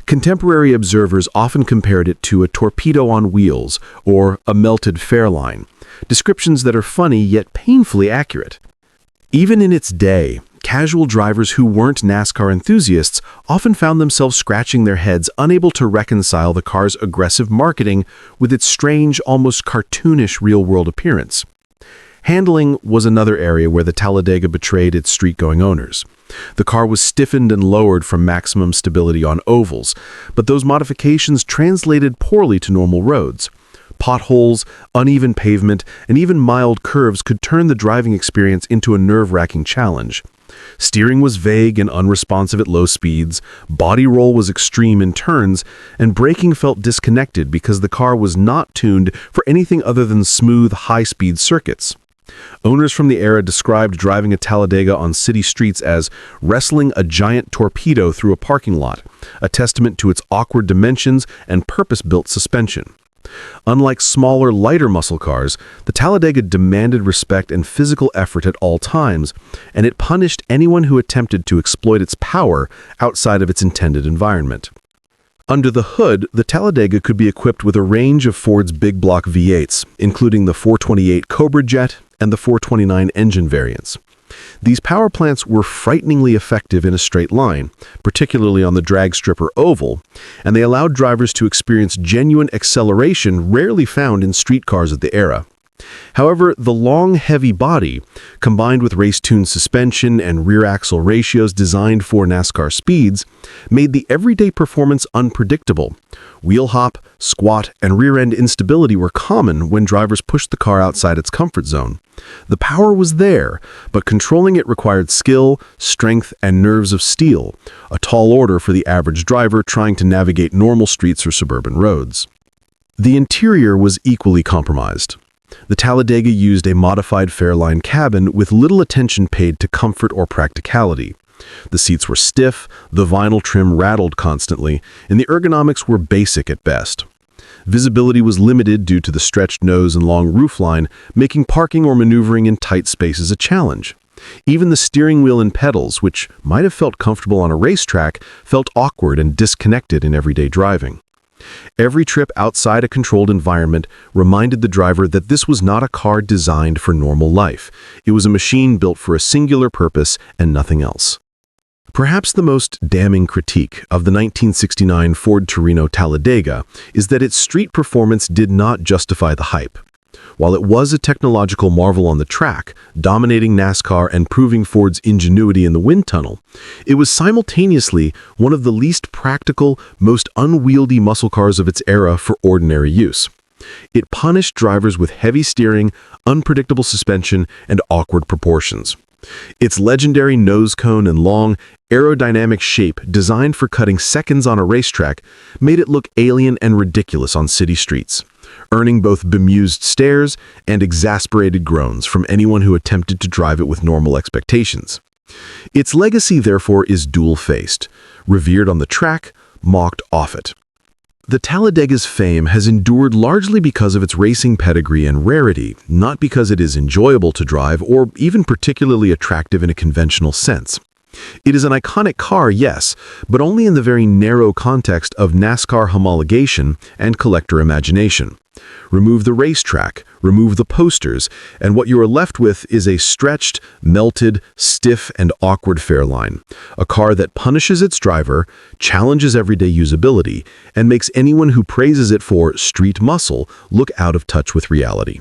Contemporary observers often compared it to a torpedo on wheels or a melted Fairline, descriptions that are funny yet painfully accurate. Even in its day, casual drivers who weren't NASCAR enthusiasts often found themselves scratching their heads, unable to reconcile the car's aggressive marketing with its strange, almost cartoonish real-world appearance. Handling was another area where the Talladega betrayed its street-going owners. The car was stiffened and lowered from maximum stability on ovals, but those modifications translated poorly to normal roads. Potholes, uneven pavement, and even mild curves could turn the driving experience into a nerve-wracking challenge. Steering was vague and unresponsive at low speeds, body roll was extreme in turns, and braking felt disconnected because the car was not tuned for anything other than smooth, high-speed circuits. Owners from the era described driving a Talladega on city streets as wrestling a giant torpedo through a parking lot, a testament to its awkward dimensions and purpose-built suspension. Unlike smaller, lighter muscle cars, the Talladega demanded respect and physical effort at all times, and it punished anyone who attempted to exploit its power outside of its intended environment. Under the hood, the Talladega could be equipped with a range of Ford's big block V8s, including the 428 Cobra Jet and the 429 engine variants. These power plants were frighteningly effective in a straight line, particularly on the drag strip or oval, and they allowed drivers to experience genuine acceleration rarely found in street cars of the era. However, the long, heavy body, combined with race-tuned suspension and rear axle ratios designed for NASCAR speeds, made the everyday performance unpredictable. Wheel hop, squat, and rear-end instability were common when drivers pushed the car outside its comfort zone. The power was there, but controlling it required skill, strength, and nerves of steel, a tall order for the average driver trying to navigate normal streets or suburban roads. The interior was equally compromised. The Talladega used a modified Fairline cabin with little attention paid to comfort or practicality. The seats were stiff, the vinyl trim rattled constantly, and the ergonomics were basic at best. Visibility was limited due to the stretched nose and long roofline, making parking or maneuvering in tight spaces a challenge. Even the steering wheel and pedals, which might have felt comfortable on a racetrack, felt awkward and disconnected in everyday driving. Every trip outside a controlled environment reminded the driver that this was not a car designed for normal life. It was a machine built for a singular purpose and nothing else. Perhaps the most damning critique of the 1969 Ford Torino Talladega is that its street performance did not justify the hype. While it was a technological marvel on the track, dominating NASCAR and proving Ford's ingenuity in the wind tunnel, it was simultaneously one of the least practical, most unwieldy muscle cars of its era for ordinary use. It punished drivers with heavy steering, unpredictable suspension, and awkward proportions. Its legendary nose cone and long, aerodynamic shape designed for cutting seconds on a racetrack made it look alien and ridiculous on city streets, earning both bemused stares and exasperated groans from anyone who attempted to drive it with normal expectations. Its legacy, therefore, is dual-faced, revered on the track, mocked off it. The Talladega's fame has endured largely because of its racing pedigree and rarity, not because it is enjoyable to drive or even particularly attractive in a conventional sense. It is an iconic car, yes, but only in the very narrow context of NASCAR homologation and collector imagination. Remove the racetrack, remove the posters, and what you are left with is a stretched, melted, stiff, and awkward Fairline, a car that punishes its driver, challenges everyday usability, and makes anyone who praises it for street muscle look out of touch with reality.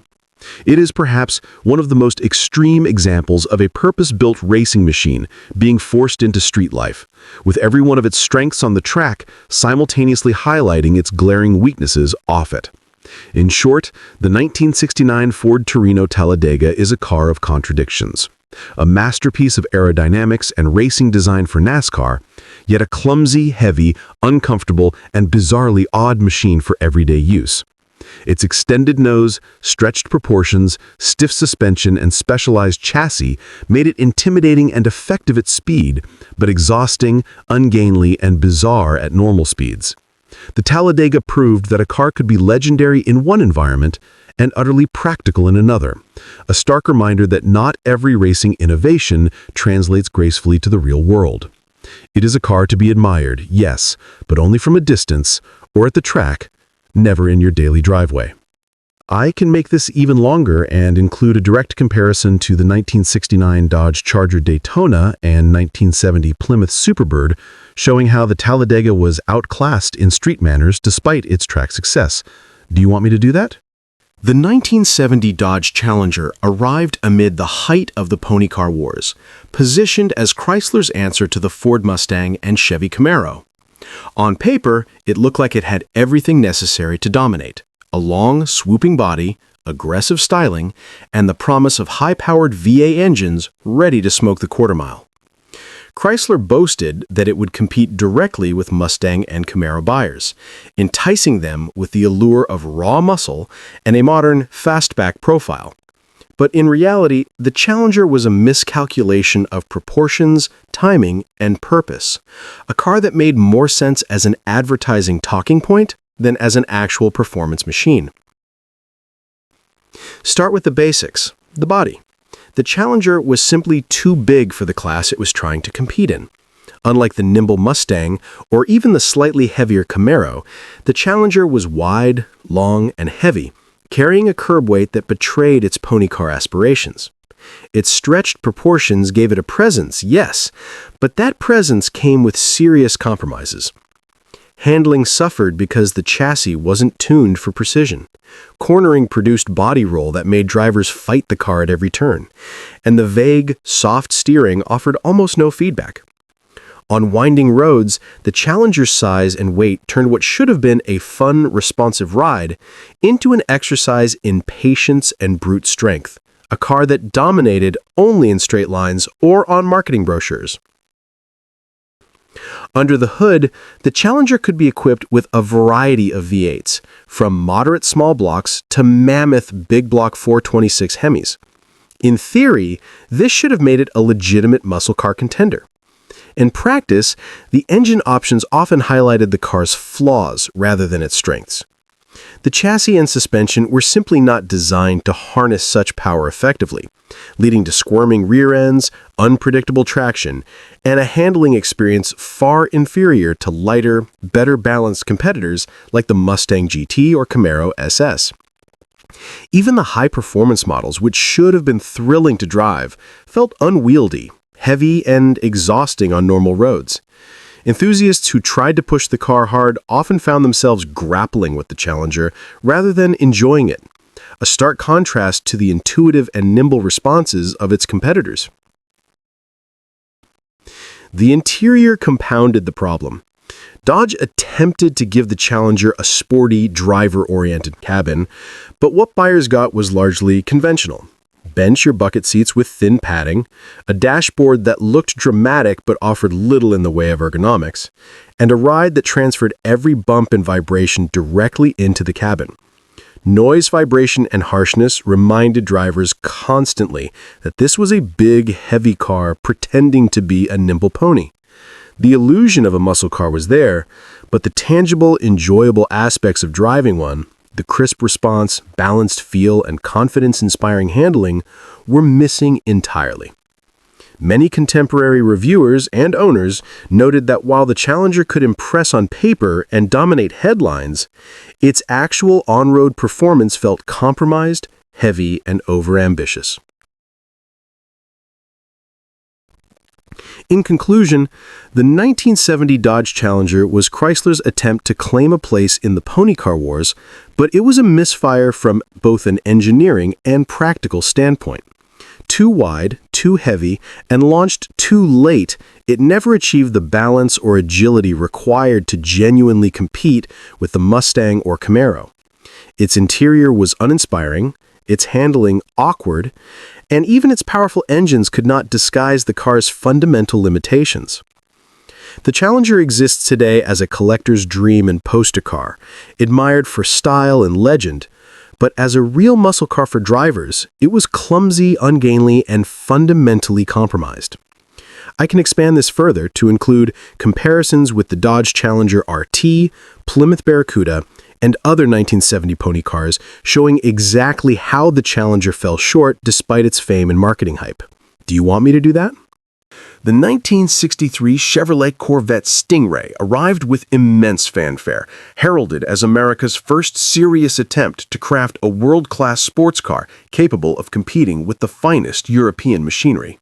It is perhaps one of the most extreme examples of a purpose-built racing machine being forced into street life, with every one of its strengths on the track simultaneously highlighting its glaring weaknesses off it. In short, the 1969 Ford Torino Talladega is a car of contradictions. A masterpiece of aerodynamics and racing design for NASCAR, yet a clumsy, heavy, uncomfortable, and bizarrely odd machine for everyday use. Its extended nose, stretched proportions, stiff suspension, and specialized chassis made it intimidating and effective at speed, but exhausting, ungainly, and bizarre at normal speeds. The Talladega proved that a car could be legendary in one environment and utterly practical in another, a stark reminder that not every racing innovation translates gracefully to the real world. It is a car to be admired, yes, but only from a distance or at the track, never in your daily driveway. I can make this even longer and include a direct comparison to the 1969 Dodge Charger Daytona and 1970 Plymouth Superbird, showing how the Talladega was outclassed in street manners despite its track success. Do you want me to do that? The 1970 Dodge Challenger arrived amid the height of the pony car wars, positioned as Chrysler's answer to the Ford Mustang and Chevy Camaro. On paper, it looked like it had everything necessary to dominate: a long, swooping body, aggressive styling, and the promise of high-powered V8 engines ready to smoke the quarter-mile. Chrysler boasted that it would compete directly with Mustang and Camaro buyers, enticing them with the allure of raw muscle and a modern, fastback profile. But in reality, the Challenger was a miscalculation of proportions, timing, and purpose, a car that made more sense as an advertising talking point than as an actual performance machine. Start with the basics, the body. The Challenger was simply too big for the class it was trying to compete in. Unlike the nimble Mustang or even the slightly heavier Camaro, the Challenger was wide, long, and heavy, carrying a curb weight that betrayed its pony car aspirations. Its stretched proportions gave it a presence, yes, but that presence came with serious compromises. Handling suffered because the chassis wasn't tuned for precision. Cornering produced body roll that made drivers fight the car at every turn, and the vague, soft steering offered almost no feedback. On winding roads, the Challenger's size and weight turned what should have been a fun, responsive ride into an exercise in patience and brute strength, a car that dominated only in straight lines or on marketing brochures. Under the hood, the Challenger could be equipped with a variety of V8s, from moderate small blocks to mammoth big block 426 Hemis. In theory, this should have made it a legitimate muscle car contender. In practice, the engine options often highlighted the car's flaws rather than its strengths. The chassis and suspension were simply not designed to harness such power effectively, leading to squirming rear ends, unpredictable traction, and a handling experience far inferior to lighter, better balanced competitors like the Mustang GT or Camaro SS. Even the high-performance models, which should have been thrilling to drive, felt unwieldy, heavy, and exhausting on normal roads. Enthusiasts who tried to push the car hard often found themselves grappling with the Challenger rather than enjoying it, a stark contrast to the intuitive and nimble responses of its competitors. The interior compounded the problem. Dodge attempted to give the Challenger a sporty, driver-oriented cabin, but what buyers got was largely conventional. Bench your bucket seats with thin padding, a dashboard that looked dramatic but offered little in the way of ergonomics, and a ride that transferred every bump and vibration directly into the cabin. Noise, vibration, and harshness reminded drivers constantly that this was a big, heavy car pretending to be a nimble pony. The illusion of a muscle car was there, but the tangible, enjoyable aspects of driving one, the crisp response, balanced feel, and confidence-inspiring handling were missing entirely. Many contemporary reviewers and owners noted that while the Challenger could impress on paper and dominate headlines, its actual on-road performance felt compromised, heavy, and overambitious. In conclusion, the 1970 Dodge Challenger was Chrysler's attempt to claim a place in the pony car wars, but it was a misfire from both an engineering and practical standpoint. Too wide, too heavy, and launched too late, it never achieved the balance or agility required to genuinely compete with the Mustang or Camaro. Its interior was uninspiring, its handling awkward, and even its powerful engines could not disguise the car's fundamental limitations. The Challenger exists today as a collector's dream and poster car, admired for style and legend, but as a real muscle car for drivers, it was clumsy, ungainly, and fundamentally compromised. I can expand this further to include comparisons with the Dodge Challenger RT, Plymouth Barracuda, and other 1970 pony cars, showing exactly how the Challenger fell short despite its fame and marketing hype. Do you want me to do that? The 1963 Chevrolet Corvette Stingray arrived with immense fanfare, heralded as America's first serious attempt to craft a world-class sports car capable of competing with the finest European machinery.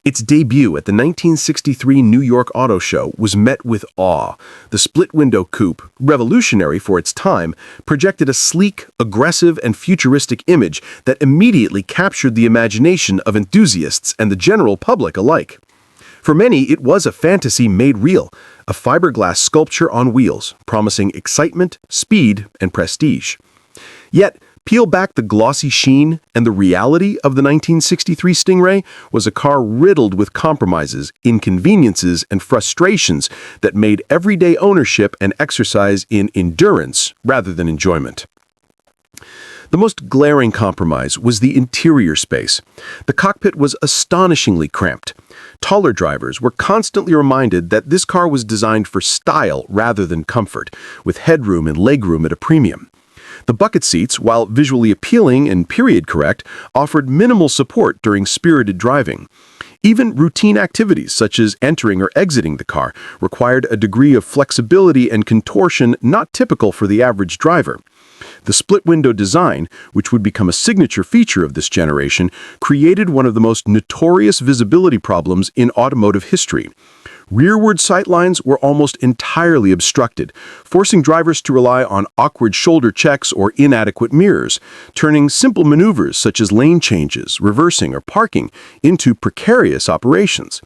Its debut at the 1963 New York Auto Show was met with awe. The split-window coupe, revolutionary for its time, projected a sleek, aggressive, and futuristic image that immediately captured the imagination of enthusiasts and the general public alike. For many, it was a fantasy made real, a fiberglass sculpture on wheels, promising excitement, speed, and prestige. Yet, peel back the glossy sheen, and the reality of the 1963 Stingray was a car riddled with compromises, inconveniences, and frustrations that made everyday ownership an exercise in endurance rather than enjoyment. The most glaring compromise was the interior space. The cockpit was astonishingly cramped. Taller drivers were constantly reminded that this car was designed for style rather than comfort, with headroom and legroom at a premium. The bucket seats, while visually appealing and period correct, offered minimal support during spirited driving. Even routine activities such as entering or exiting the car required a degree of flexibility and contortion not typical for the average driver. The split-window design, which would become a signature feature of this generation, created one of the most notorious visibility problems in automotive history. Rearward sightlines were almost entirely obstructed, forcing drivers to rely on awkward shoulder checks or inadequate mirrors, turning simple maneuvers such as lane changes, reversing, or parking into precarious operations.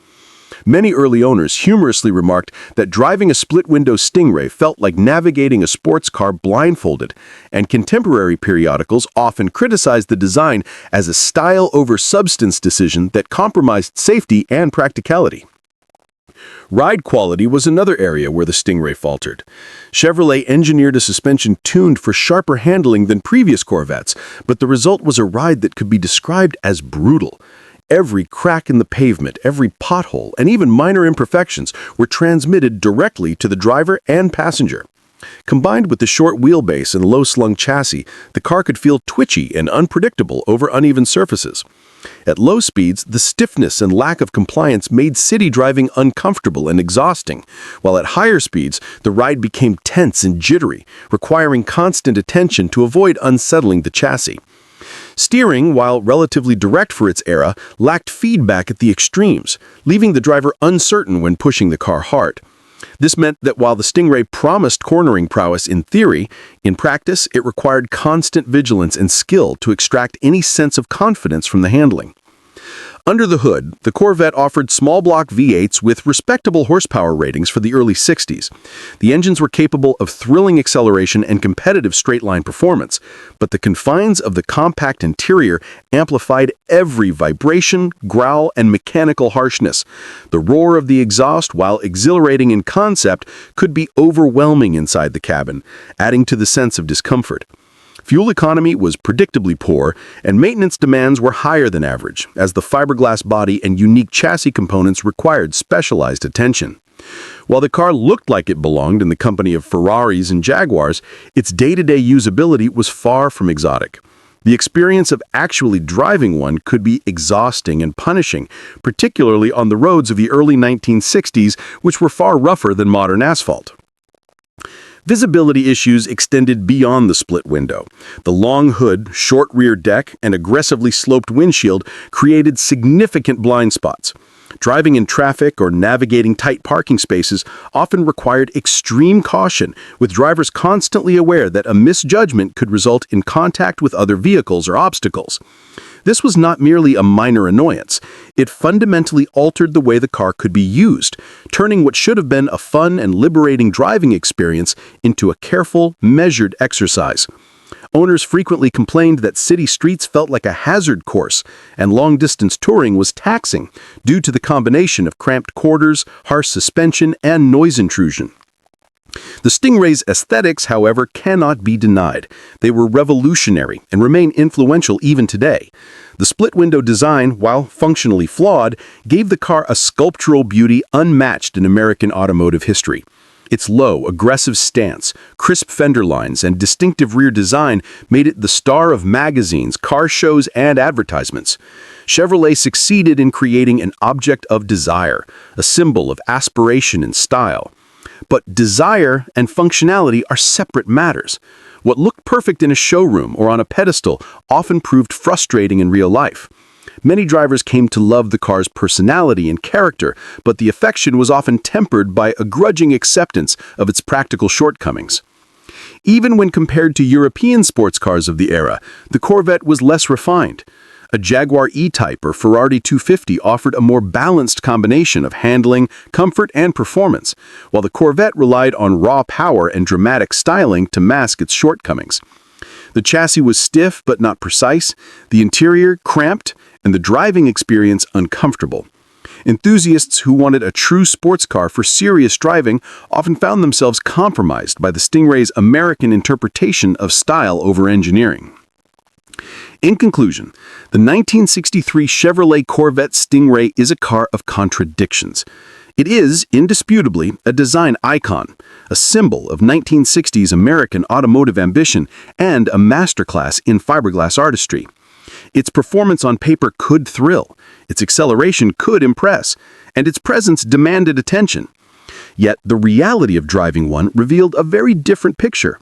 Many early owners humorously remarked that driving a split-window Stingray felt like navigating a sports car blindfolded, and contemporary periodicals often criticized the design as a style-over-substance decision that compromised safety and practicality. Ride quality was another area where the Stingray faltered. Chevrolet engineered a suspension tuned for sharper handling than previous Corvettes, but the result was a ride that could be described as brutal. Every crack in the pavement, every pothole, and even minor imperfections were transmitted directly to the driver and passenger. Combined with the short wheelbase and low-slung chassis, the car could feel twitchy and unpredictable over uneven surfaces. At low speeds, the stiffness and lack of compliance made city driving uncomfortable and exhausting, while at higher speeds, the ride became tense and jittery, requiring constant attention to avoid unsettling the chassis. Steering, while relatively direct for its era, lacked feedback at the extremes, leaving the driver uncertain when pushing the car hard. This meant that while the Stingray promised cornering prowess in theory, in practice it required constant vigilance and skill to extract any sense of confidence from the handling. Under the hood, the Corvette offered small-block V8s with respectable horsepower ratings for the early 60s. The engines were capable of thrilling acceleration and competitive straight-line performance, but the confines of the compact interior amplified every vibration, growl, and mechanical harshness. The roar of the exhaust, while exhilarating in concept, could be overwhelming inside the cabin, adding to the sense of discomfort. Fuel economy was predictably poor, and maintenance demands were higher than average, as the fiberglass body and unique chassis components required specialized attention. While the car looked like it belonged in the company of Ferraris and Jaguars, its day-to-day usability was far from exotic. The experience of actually driving one could be exhausting and punishing, particularly on the roads of the early 1960s, which were far rougher than modern asphalt. Visibility issues extended beyond the split window. The long hood, short rear deck, and aggressively sloped windshield created significant blind spots. Driving in traffic or navigating tight parking spaces often required extreme caution, with drivers constantly aware that a misjudgment could result in contact with other vehicles or obstacles. This was not merely a minor annoyance. It fundamentally altered the way the car could be used, turning what should have been a fun and liberating driving experience into a careful, measured exercise. Owners frequently complained that city streets felt like a hazard course, and long-distance touring was taxing due to the combination of cramped quarters, harsh suspension, and noise intrusion. The Stingray's aesthetics, however, cannot be denied. They were revolutionary and remain influential even today. The split-window design, while functionally flawed, gave the car a sculptural beauty unmatched in American automotive history. Its low, aggressive stance, crisp fender lines, and distinctive rear design made it the star of magazines, car shows, and advertisements. Chevrolet succeeded in creating an object of desire, a symbol of aspiration and style. But desire and functionality are separate matters. What looked perfect in a showroom or on a pedestal often proved frustrating in real life. Many drivers came to love the car's personality and character, but the affection was often tempered by a grudging acceptance of its practical shortcomings. Even when compared to European sports cars of the era, the Corvette was less refined. A Jaguar E-Type or Ferrari 250 offered a more balanced combination of handling, comfort, and performance, while the Corvette relied on raw power and dramatic styling to mask its shortcomings. The chassis was stiff but not precise, the interior cramped, and the driving experience uncomfortable. Enthusiasts who wanted a true sports car for serious driving often found themselves compromised by the Stingray's American interpretation of style over engineering. In conclusion, the 1963 Chevrolet Corvette Stingray is a car of contradictions. It is, indisputably, a design icon, a symbol of 1960s American automotive ambition, and a masterclass in fiberglass artistry. Its performance on paper could thrill, its acceleration could impress, and its presence demanded attention. Yet the reality of driving one revealed a very different picture.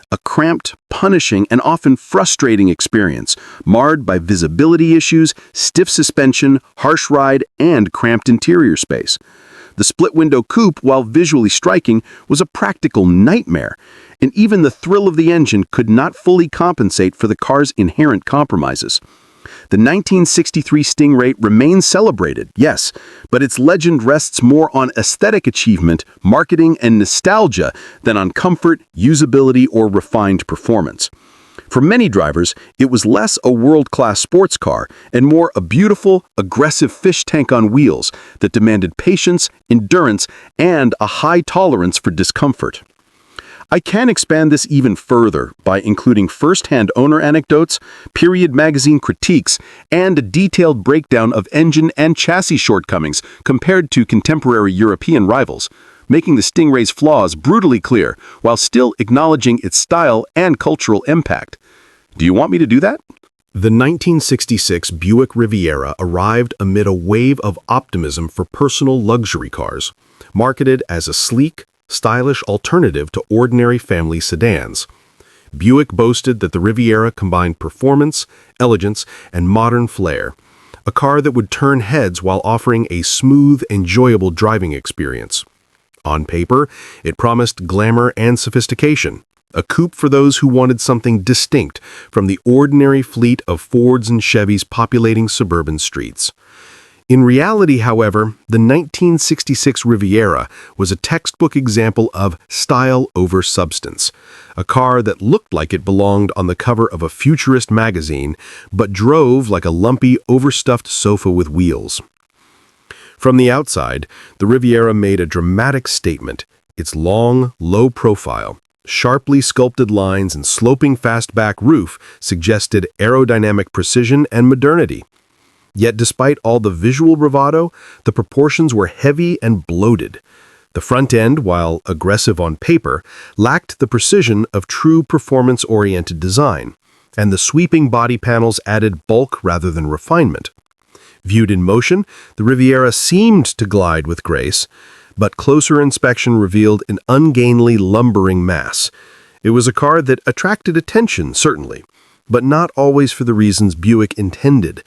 A cramped, punishing, and often frustrating experience, marred by visibility issues, stiff suspension, harsh ride, and cramped interior space. The split-window coupe, while visually striking, was a practical nightmare, and even the thrill of the engine could not fully compensate for the car's inherent compromises. The 1963 Stingray remains celebrated, yes, but its legend rests more on aesthetic achievement, marketing, and nostalgia than on comfort, usability, or refined performance. For many drivers, it was less a world-class sports car and more a beautiful, aggressive fish tank on wheels that demanded patience, endurance, and a high tolerance for discomfort. I can expand this even further by including first-hand owner anecdotes, period magazine critiques, and a detailed breakdown of engine and chassis shortcomings compared to contemporary European rivals, making the Stingray's flaws brutally clear while still acknowledging its style and cultural impact. Do you want me to do that? The 1966 Buick Riviera arrived amid a wave of optimism for personal luxury cars, marketed as a sleek, stylish alternative to ordinary family sedans. Buick boasted that the Riviera combined performance, elegance, and modern flair, a car that would turn heads while offering a smooth, enjoyable driving experience. On paper, it promised glamour and sophistication, a coupe for those who wanted something distinct from the ordinary fleet of Fords and Chevys populating suburban streets. In reality, however, the 1966 Riviera was a textbook example of style over substance, a car that looked like it belonged on the cover of a futurist magazine, but drove like a lumpy, overstuffed sofa with wheels. From the outside, the Riviera made a dramatic statement. Its long, low profile, sharply sculpted lines, and sloping fastback roof suggested aerodynamic precision and modernity. Yet despite all the visual bravado, the proportions were heavy and bloated. The front end, while aggressive on paper, lacked the precision of true performance-oriented design, and the sweeping body panels added bulk rather than refinement. Viewed in motion, the Riviera seemed to glide with grace, but closer inspection revealed an ungainly, lumbering mass. It was a car that attracted attention, certainly, but not always for the reasons Buick intended.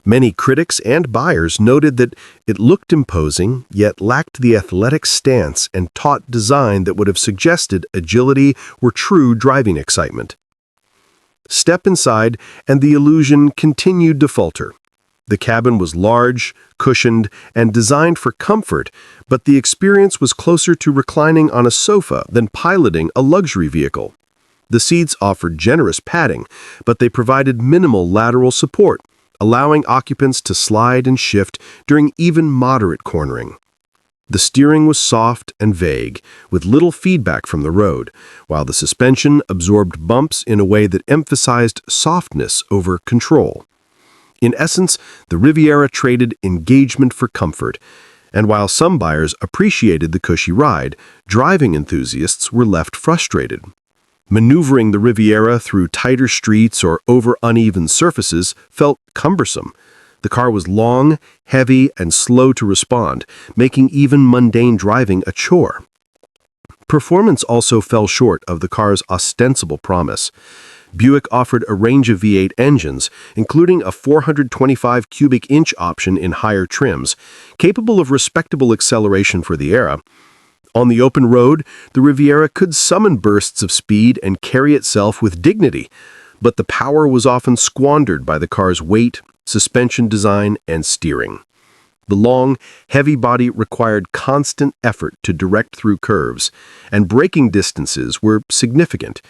Many critics and buyers noted that it looked imposing, yet lacked the athletic stance and taut design that would have suggested agility or true driving excitement. Step inside, and the illusion continued to falter. The cabin was large, cushioned, and designed for comfort, but the experience was closer to reclining on a sofa than piloting a luxury vehicle. The seats offered generous padding, but they provided minimal lateral support, allowing occupants to slide and shift during even moderate cornering. The steering was soft and vague, with little feedback from the road, while the suspension absorbed bumps in a way that emphasized softness over control. In essence, the Riviera traded engagement for comfort, and while some buyers appreciated the cushy ride, driving enthusiasts were left frustrated. Maneuvering the Riviera through tighter streets or over uneven surfaces felt cumbersome. The car was long, heavy, and slow to respond, making even mundane driving a chore. Performance also fell short of the car's ostensible promise. Buick offered a range of V8 engines, including a 425 cubic inch option in higher trims, capable of respectable acceleration for the era. On the open road, the Riviera could summon bursts of speed and carry itself with dignity, but the power was often squandered by the car's weight, suspension design, and steering. The long, heavy body required constant effort to direct through curves, and braking distances were significant.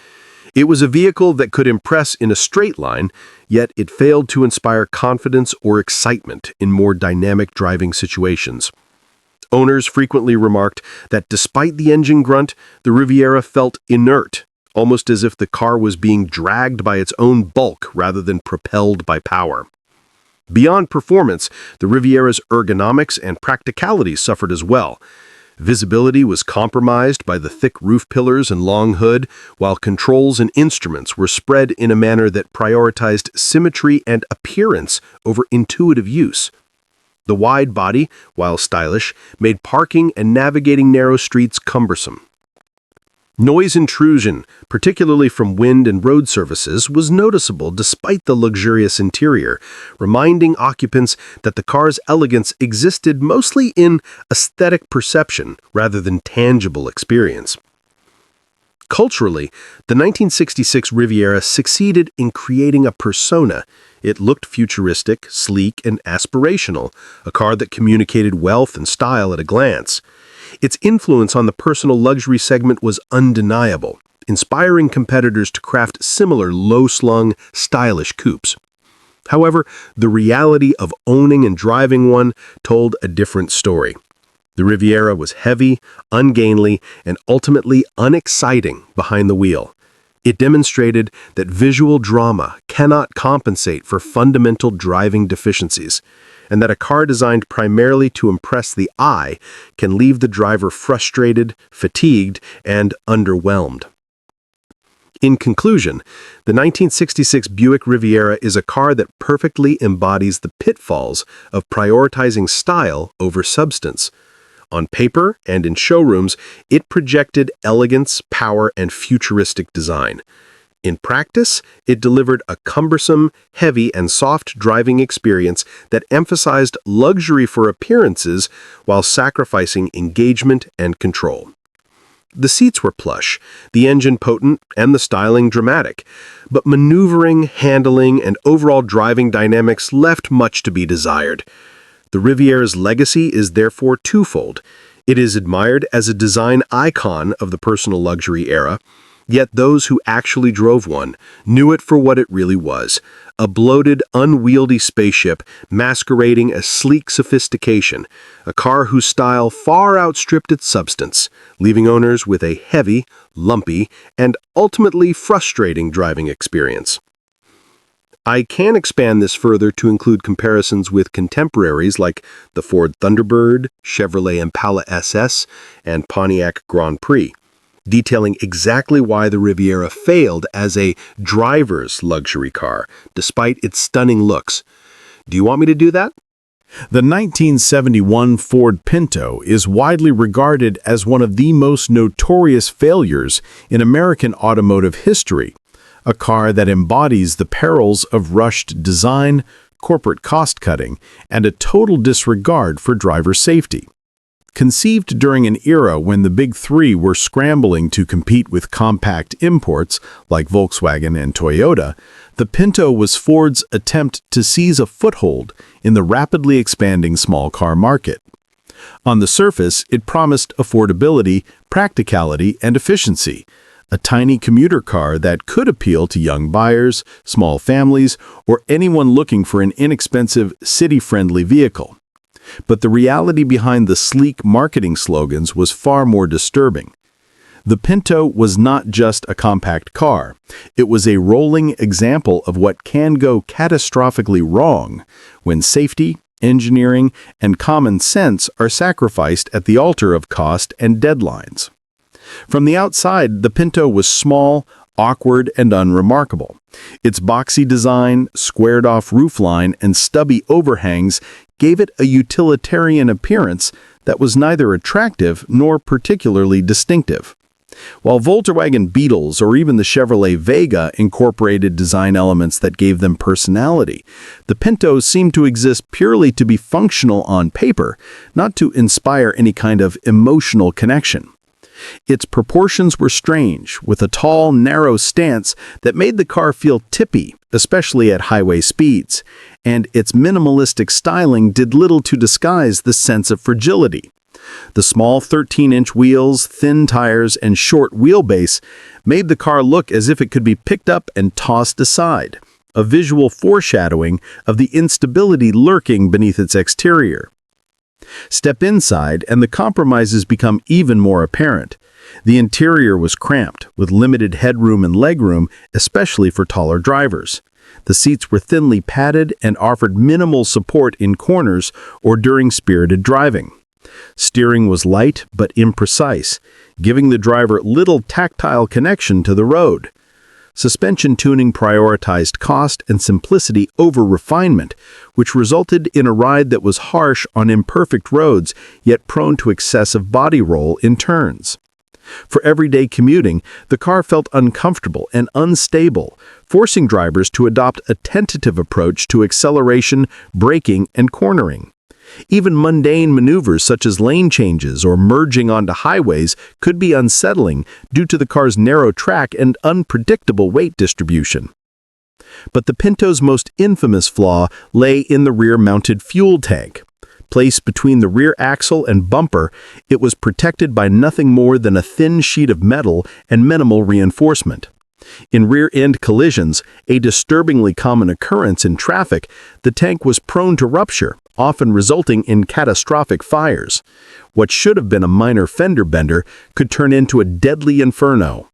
It was a vehicle that could impress in a straight line, yet it failed to inspire confidence or excitement in more dynamic driving situations. Owners frequently remarked that despite the engine grunt, the Riviera felt inert, almost as if the car was being dragged by its own bulk rather than propelled by power. Beyond performance, the Riviera's ergonomics and practicality suffered as well. Visibility was compromised by the thick roof pillars and long hood, while controls and instruments were spread in a manner that prioritized symmetry and appearance over intuitive use. The wide body, while stylish, made parking and navigating narrow streets cumbersome. Noise intrusion, particularly from wind and road surfaces, was noticeable despite the luxurious interior, reminding occupants that the car's elegance existed mostly in aesthetic perception rather than tangible experience. Culturally, the 1966 Riviera succeeded in creating a persona. It looked futuristic, sleek, and aspirational, a car that communicated wealth and style at a glance. Its influence on the personal luxury segment was undeniable, inspiring competitors to craft similar low-slung, stylish coupes. However, the reality of owning and driving one told a different story. The Riviera was heavy, ungainly, and ultimately unexciting behind the wheel. It demonstrated that visual drama cannot compensate for fundamental driving deficiencies, and that a car designed primarily to impress the eye can leave the driver frustrated, fatigued, and underwhelmed. In conclusion, the 1966 Buick Riviera is a car that perfectly embodies the pitfalls of prioritizing style over substance. On paper and in showrooms, it projected elegance, power, and futuristic design. In practice, it delivered a cumbersome, heavy, and soft driving experience that emphasized luxury for appearances while sacrificing engagement and control. The seats were plush, the engine potent, and the styling dramatic, but maneuvering, handling, and overall driving dynamics left much to be desired. The Riviera's legacy is therefore twofold. It is admired as a design icon of the personal luxury era, yet those who actually drove one knew it for what it really was, a bloated, unwieldy spaceship masquerading as sleek sophistication, a car whose style far outstripped its substance, leaving owners with a heavy, lumpy, and ultimately frustrating driving experience. I can expand this further to include comparisons with contemporaries like the Ford Thunderbird, Chevrolet Impala SS, and Pontiac Grand Prix, detailing exactly why the Riviera failed as a driver's luxury car, despite its stunning looks. Do you want me to do that? The 1971 Ford Pinto is widely regarded as one of the most notorious failures in American automotive history, a car that embodies the perils of rushed design, corporate cost-cutting, and a total disregard for driver safety. Conceived during an era when the Big Three were scrambling to compete with compact imports like Volkswagen and Toyota, the Pinto was Ford's attempt to seize a foothold in the rapidly expanding small car market. On the surface, it promised affordability, practicality, and efficiency, a tiny commuter car that could appeal to young buyers, small families, or anyone looking for an inexpensive, city-friendly vehicle. But the reality behind the sleek marketing slogans was far more disturbing. The Pinto was not just a compact car. It was a rolling example of what can go catastrophically wrong when safety, engineering, and common sense are sacrificed at the altar of cost and deadlines. From the outside, the Pinto was small, awkward, and unremarkable. Its boxy design, squared-off roofline, and stubby overhangs gave it a utilitarian appearance that was neither attractive nor particularly distinctive. While Volkswagen Beetles or even the Chevrolet Vega incorporated design elements that gave them personality, the Pintos seemed to exist purely to be functional on paper, not to inspire any kind of emotional connection. Its proportions were strange, with a tall, narrow stance that made the car feel tippy, especially at highway speeds, and its minimalistic styling did little to disguise the sense of fragility. The small 13-inch wheels, thin tires, and short wheelbase made the car look as if it could be picked up and tossed aside, a visual foreshadowing of the instability lurking beneath its exterior. Step inside, and the compromises become even more apparent. The interior was cramped, with limited headroom and legroom, especially for taller drivers. The seats were thinly padded and offered minimal support in corners or during spirited driving. Steering was light but imprecise, giving the driver little tactile connection to the road. Suspension tuning prioritized cost and simplicity over refinement, which resulted in a ride that was harsh on imperfect roads, yet prone to excessive body roll in turns. For everyday commuting, the car felt uncomfortable and unstable, forcing drivers to adopt a tentative approach to acceleration, braking, and cornering. Even mundane maneuvers such as lane changes or merging onto highways could be unsettling due to the car's narrow track and unpredictable weight distribution. But the Pinto's most infamous flaw lay in the rear-mounted fuel tank. Placed between the rear axle and bumper, it was protected by nothing more than a thin sheet of metal and minimal reinforcement. In rear-end collisions, a disturbingly common occurrence in traffic, the tank was prone to rupture, often resulting in catastrophic fires. What should have been a minor fender bender could turn into a deadly inferno.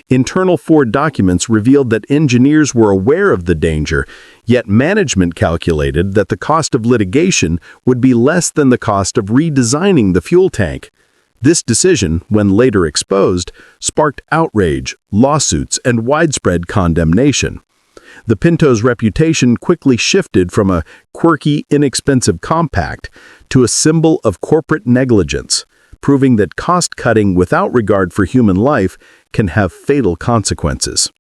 Internal Ford documents revealed that engineers were aware of the danger, yet management calculated that the cost of litigation would be less than the cost of redesigning the fuel tank. This decision, when later exposed, sparked outrage, lawsuits, and widespread condemnation. The Pinto's reputation quickly shifted from a quirky, inexpensive compact to a symbol of corporate negligence, proving that cost-cutting without regard for human life can have fatal consequences.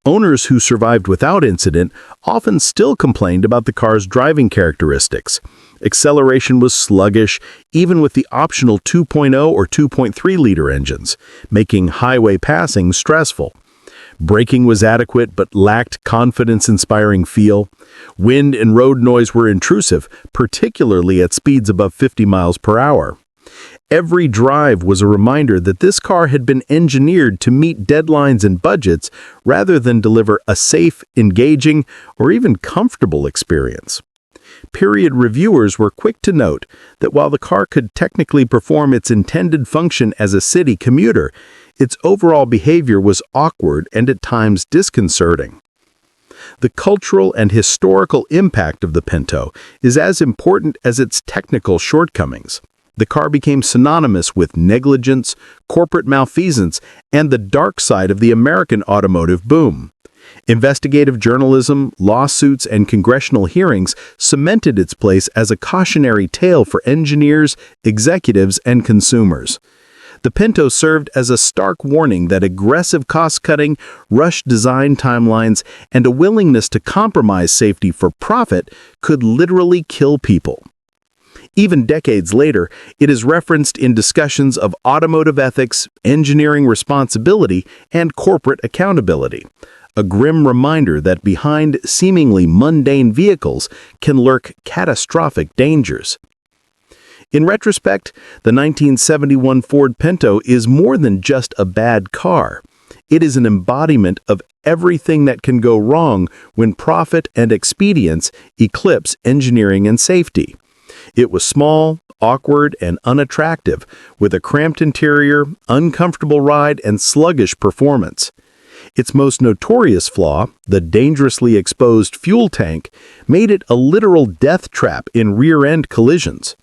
Owners who survived without incident often still complained about the car's driving characteristics. Acceleration was sluggish, even with the optional 2.0 or 2.3-liter engines, making highway passing stressful. Braking was adequate but lacked confidence-inspiring feel. Wind and road noise were intrusive, particularly at speeds above 50 miles per hour. Every drive was a reminder that this car had been engineered to meet deadlines and budgets rather than deliver a safe, engaging, or even comfortable experience. Period reviewers were quick to note that while the car could technically perform its intended function as a city commuter, its overall behavior was awkward and at times disconcerting. The cultural and historical impact of the Pinto is as important as its technical shortcomings. The car became synonymous with negligence, corporate malfeasance, and the dark side of the American automotive boom. Investigative journalism, lawsuits, and congressional hearings cemented its place as a cautionary tale for engineers, executives, and consumers. The Pinto served as a stark warning that aggressive cost-cutting, rushed design timelines, and a willingness to compromise safety for profit could literally kill people. Even decades later, it is referenced in discussions of automotive ethics, engineering responsibility, and corporate accountability. A grim reminder that behind seemingly mundane vehicles can lurk catastrophic dangers. In retrospect, the 1971 Ford Pinto is more than just a bad car. It is an embodiment of everything that can go wrong when profit and expedience eclipse engineering and safety. It was small, awkward, and unattractive, with a cramped interior, uncomfortable ride, and sluggish performance. Its most notorious flaw, the dangerously exposed fuel tank, made it a literal death trap in rear-end collisions.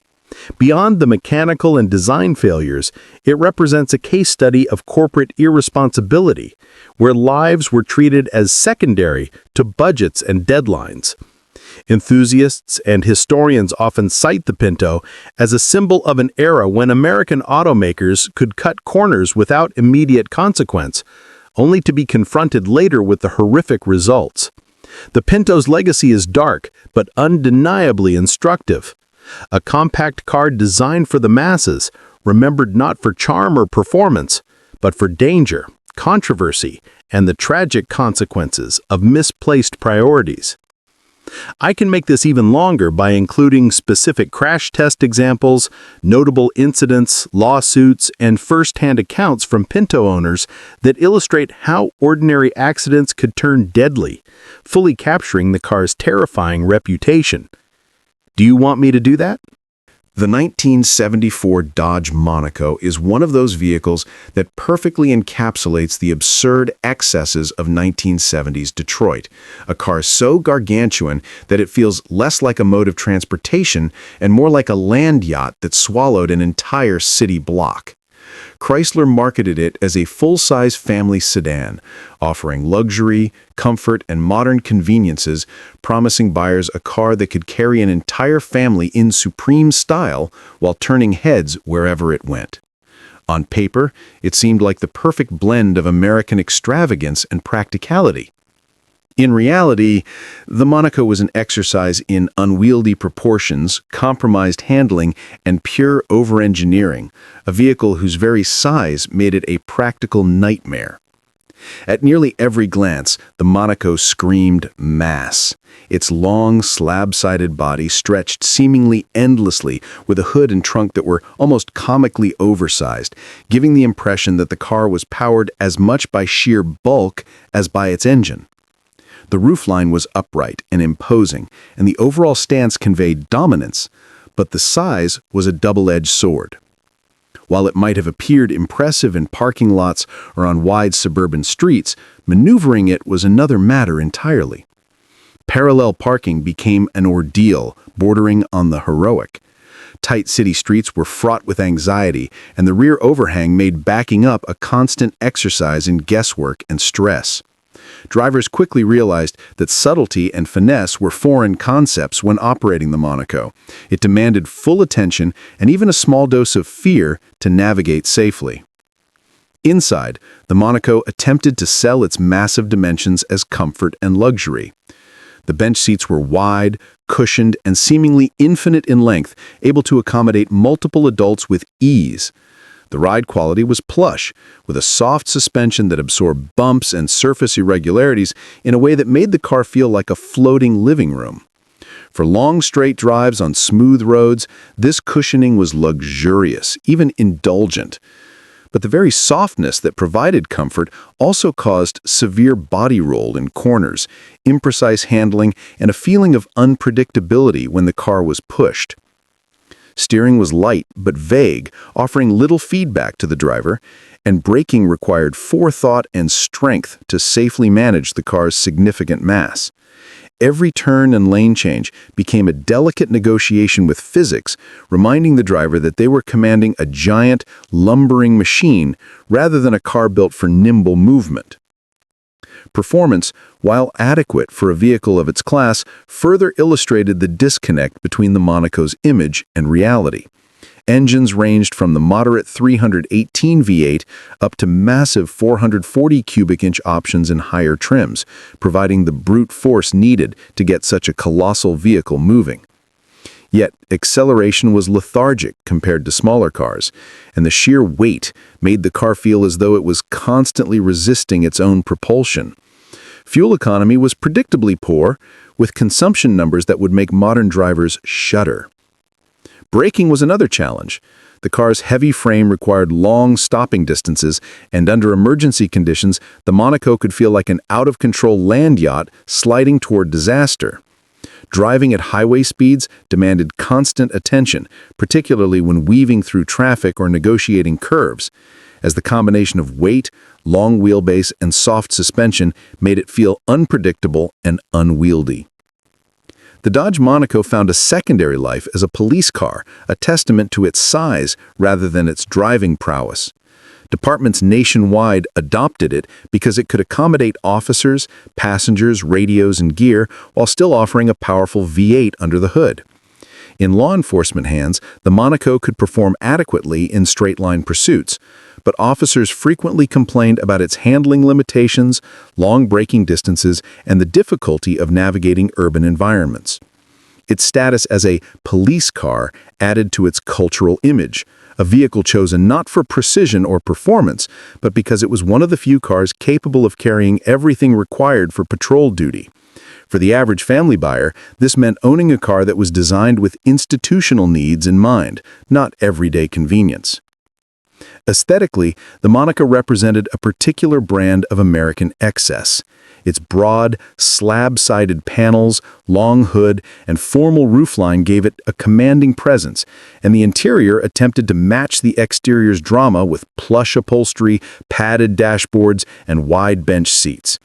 Beyond the mechanical and design failures, it represents a case study of corporate irresponsibility, where lives were treated as secondary to budgets and deadlines. Enthusiasts and historians often cite the Pinto as a symbol of an era when American automakers could cut corners without immediate consequence, only to be confronted later with the horrific results. The Pinto's legacy is dark, but undeniably instructive. A compact car designed for the masses, remembered not for charm or performance, but for danger, controversy, and the tragic consequences of misplaced priorities. I can make this even longer by including specific crash test examples, notable incidents, lawsuits, and first-hand accounts from Pinto owners that illustrate how ordinary accidents could turn deadly, fully capturing the car's terrifying reputation. Do you want me to do that? The 1974 Dodge Monaco is one of those vehicles that perfectly encapsulates the absurd excesses of 1970s Detroit, a car so gargantuan that it feels less like a mode of transportation and more like a land yacht that swallowed an entire city block. Chrysler marketed it as a full-size family sedan, offering luxury, comfort, and modern conveniences, promising buyers a car that could carry an entire family in supreme style while turning heads wherever it went. On paper, it seemed like the perfect blend of American extravagance and practicality. In reality, the Monaco was an exercise in unwieldy proportions, compromised handling, and pure over-engineering, a vehicle whose very size made it a practical nightmare. At nearly every glance, the Monaco screamed mass. Its long, slab-sided body stretched seemingly endlessly with a hood and trunk that were almost comically oversized, giving the impression that the car was powered as much by sheer bulk as by its engine. The roofline was upright and imposing, and the overall stance conveyed dominance, but the size was a double-edged sword. While it might have appeared impressive in parking lots or on wide suburban streets, maneuvering it was another matter entirely. Parallel parking became an ordeal, bordering on the heroic. Tight city streets were fraught with anxiety, and the rear overhang made backing up a constant exercise in guesswork and stress. Drivers quickly realized that subtlety and finesse were foreign concepts when operating the Monaco. It demanded full attention and even a small dose of fear to navigate safely. Inside, the Monaco attempted to sell its massive dimensions as comfort and luxury. The bench seats were wide, cushioned, and seemingly infinite in length, able to accommodate multiple adults with ease. The ride quality was plush, with a soft suspension that absorbed bumps and surface irregularities in a way that made the car feel like a floating living room. For long straight drives on smooth roads, this cushioning was luxurious, even indulgent. But the very softness that provided comfort also caused severe body roll in corners, imprecise handling, and a feeling of unpredictability when the car was pushed. Steering was light but vague, offering little feedback to the driver, and braking required forethought and strength to safely manage the car's significant mass. Every turn and lane change became a delicate negotiation with physics, reminding the driver that they were commanding a giant, lumbering machine rather than a car built for nimble movement. Performance, while adequate for a vehicle of its class, further illustrated the disconnect between the Monaco's image and reality. Engines ranged from the moderate 318 V8 up to massive 440 cubic inch options in higher trims, providing the brute force needed to get such a colossal vehicle moving. Yet, acceleration was lethargic compared to smaller cars, and the sheer weight made the car feel as though it was constantly resisting its own propulsion. Fuel economy was predictably poor, with consumption numbers that would make modern drivers shudder. Braking was another challenge. The car's heavy frame required long stopping distances, and under emergency conditions, the Monaco could feel like an out-of-control land yacht sliding toward disaster. Driving at highway speeds demanded constant attention, particularly when weaving through traffic or negotiating curves, as the combination of weight, long wheelbase, and soft suspension made it feel unpredictable and unwieldy. The Dodge Monaco found a secondary life as a police car, a testament to its size rather than its driving prowess. Departments nationwide adopted it because it could accommodate officers, passengers, radios, and gear while still offering a powerful V8 under the hood. In law enforcement hands, the Monaco could perform adequately in straight-line pursuits, but officers frequently complained about its handling limitations, long braking distances, and the difficulty of navigating urban environments. Its status as a police car added to its cultural image, a vehicle chosen not for precision or performance, but because it was one of the few cars capable of carrying everything required for patrol duty. For the average family buyer, this meant owning a car that was designed with institutional needs in mind, not everyday convenience. Aesthetically, the Monaco represented a particular brand of American excess. Its broad, slab-sided panels, long hood, and formal roofline gave it a commanding presence, and the interior attempted to match the exterior's drama with plush upholstery, padded dashboards, and wide bench seats.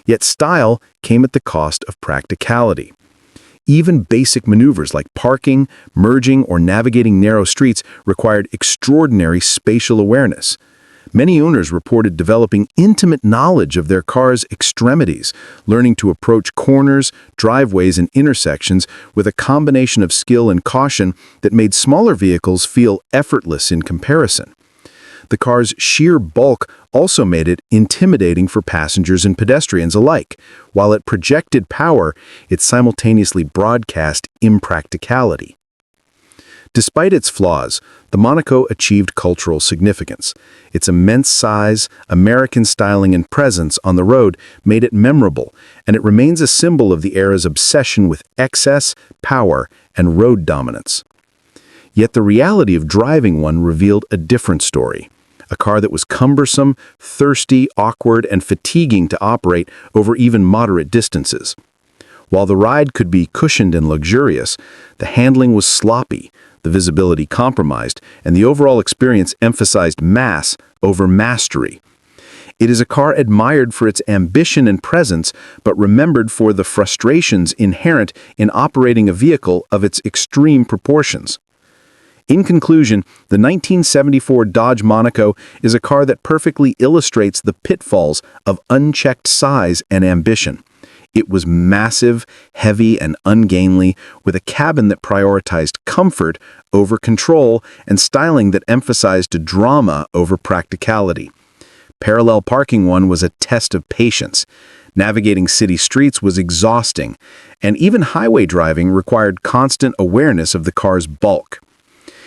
Yet style came at the cost of practicality. Even basic maneuvers like parking, merging, or navigating narrow streets required extraordinary spatial awareness. Many owners reported developing intimate knowledge of their car's extremities, learning to approach corners, driveways, and intersections with a combination of skill and caution that made smaller vehicles feel effortless in comparison. The car's sheer bulk also made it intimidating for passengers and pedestrians alike. While it projected power, it simultaneously broadcast impracticality. Despite its flaws, the Monaco achieved cultural significance. Its immense size, American styling, and presence on the road made it memorable, and it remains a symbol of the era's obsession with excess, power, and road dominance. Yet the reality of driving one revealed a different story. A car that was cumbersome, thirsty, awkward, and fatiguing to operate over even moderate distances. While the ride could be cushioned and luxurious, the handling was sloppy, the visibility compromised, and the overall experience emphasized mass over mastery. It is a car admired for its ambition and presence, but remembered for the frustrations inherent in operating a vehicle of its extreme proportions. In conclusion, the 1974 Dodge Monaco is a car that perfectly illustrates the pitfalls of unchecked size and ambition. It was massive, heavy, and ungainly, with a cabin that prioritized comfort over control and styling that emphasized drama over practicality. Parallel parking one was a test of patience. Navigating city streets was exhausting, and even highway driving required constant awareness of the car's bulk.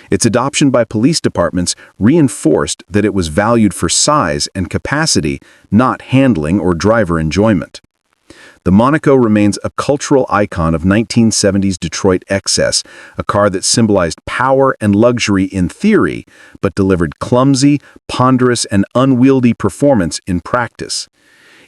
Its adoption by police departments reinforced that it was valued for size and capacity, not handling or driver enjoyment. The Monaco remains a cultural icon of 1970s Detroit excess, a car that symbolized power and luxury in theory, but delivered clumsy, ponderous, and unwieldy performance in practice.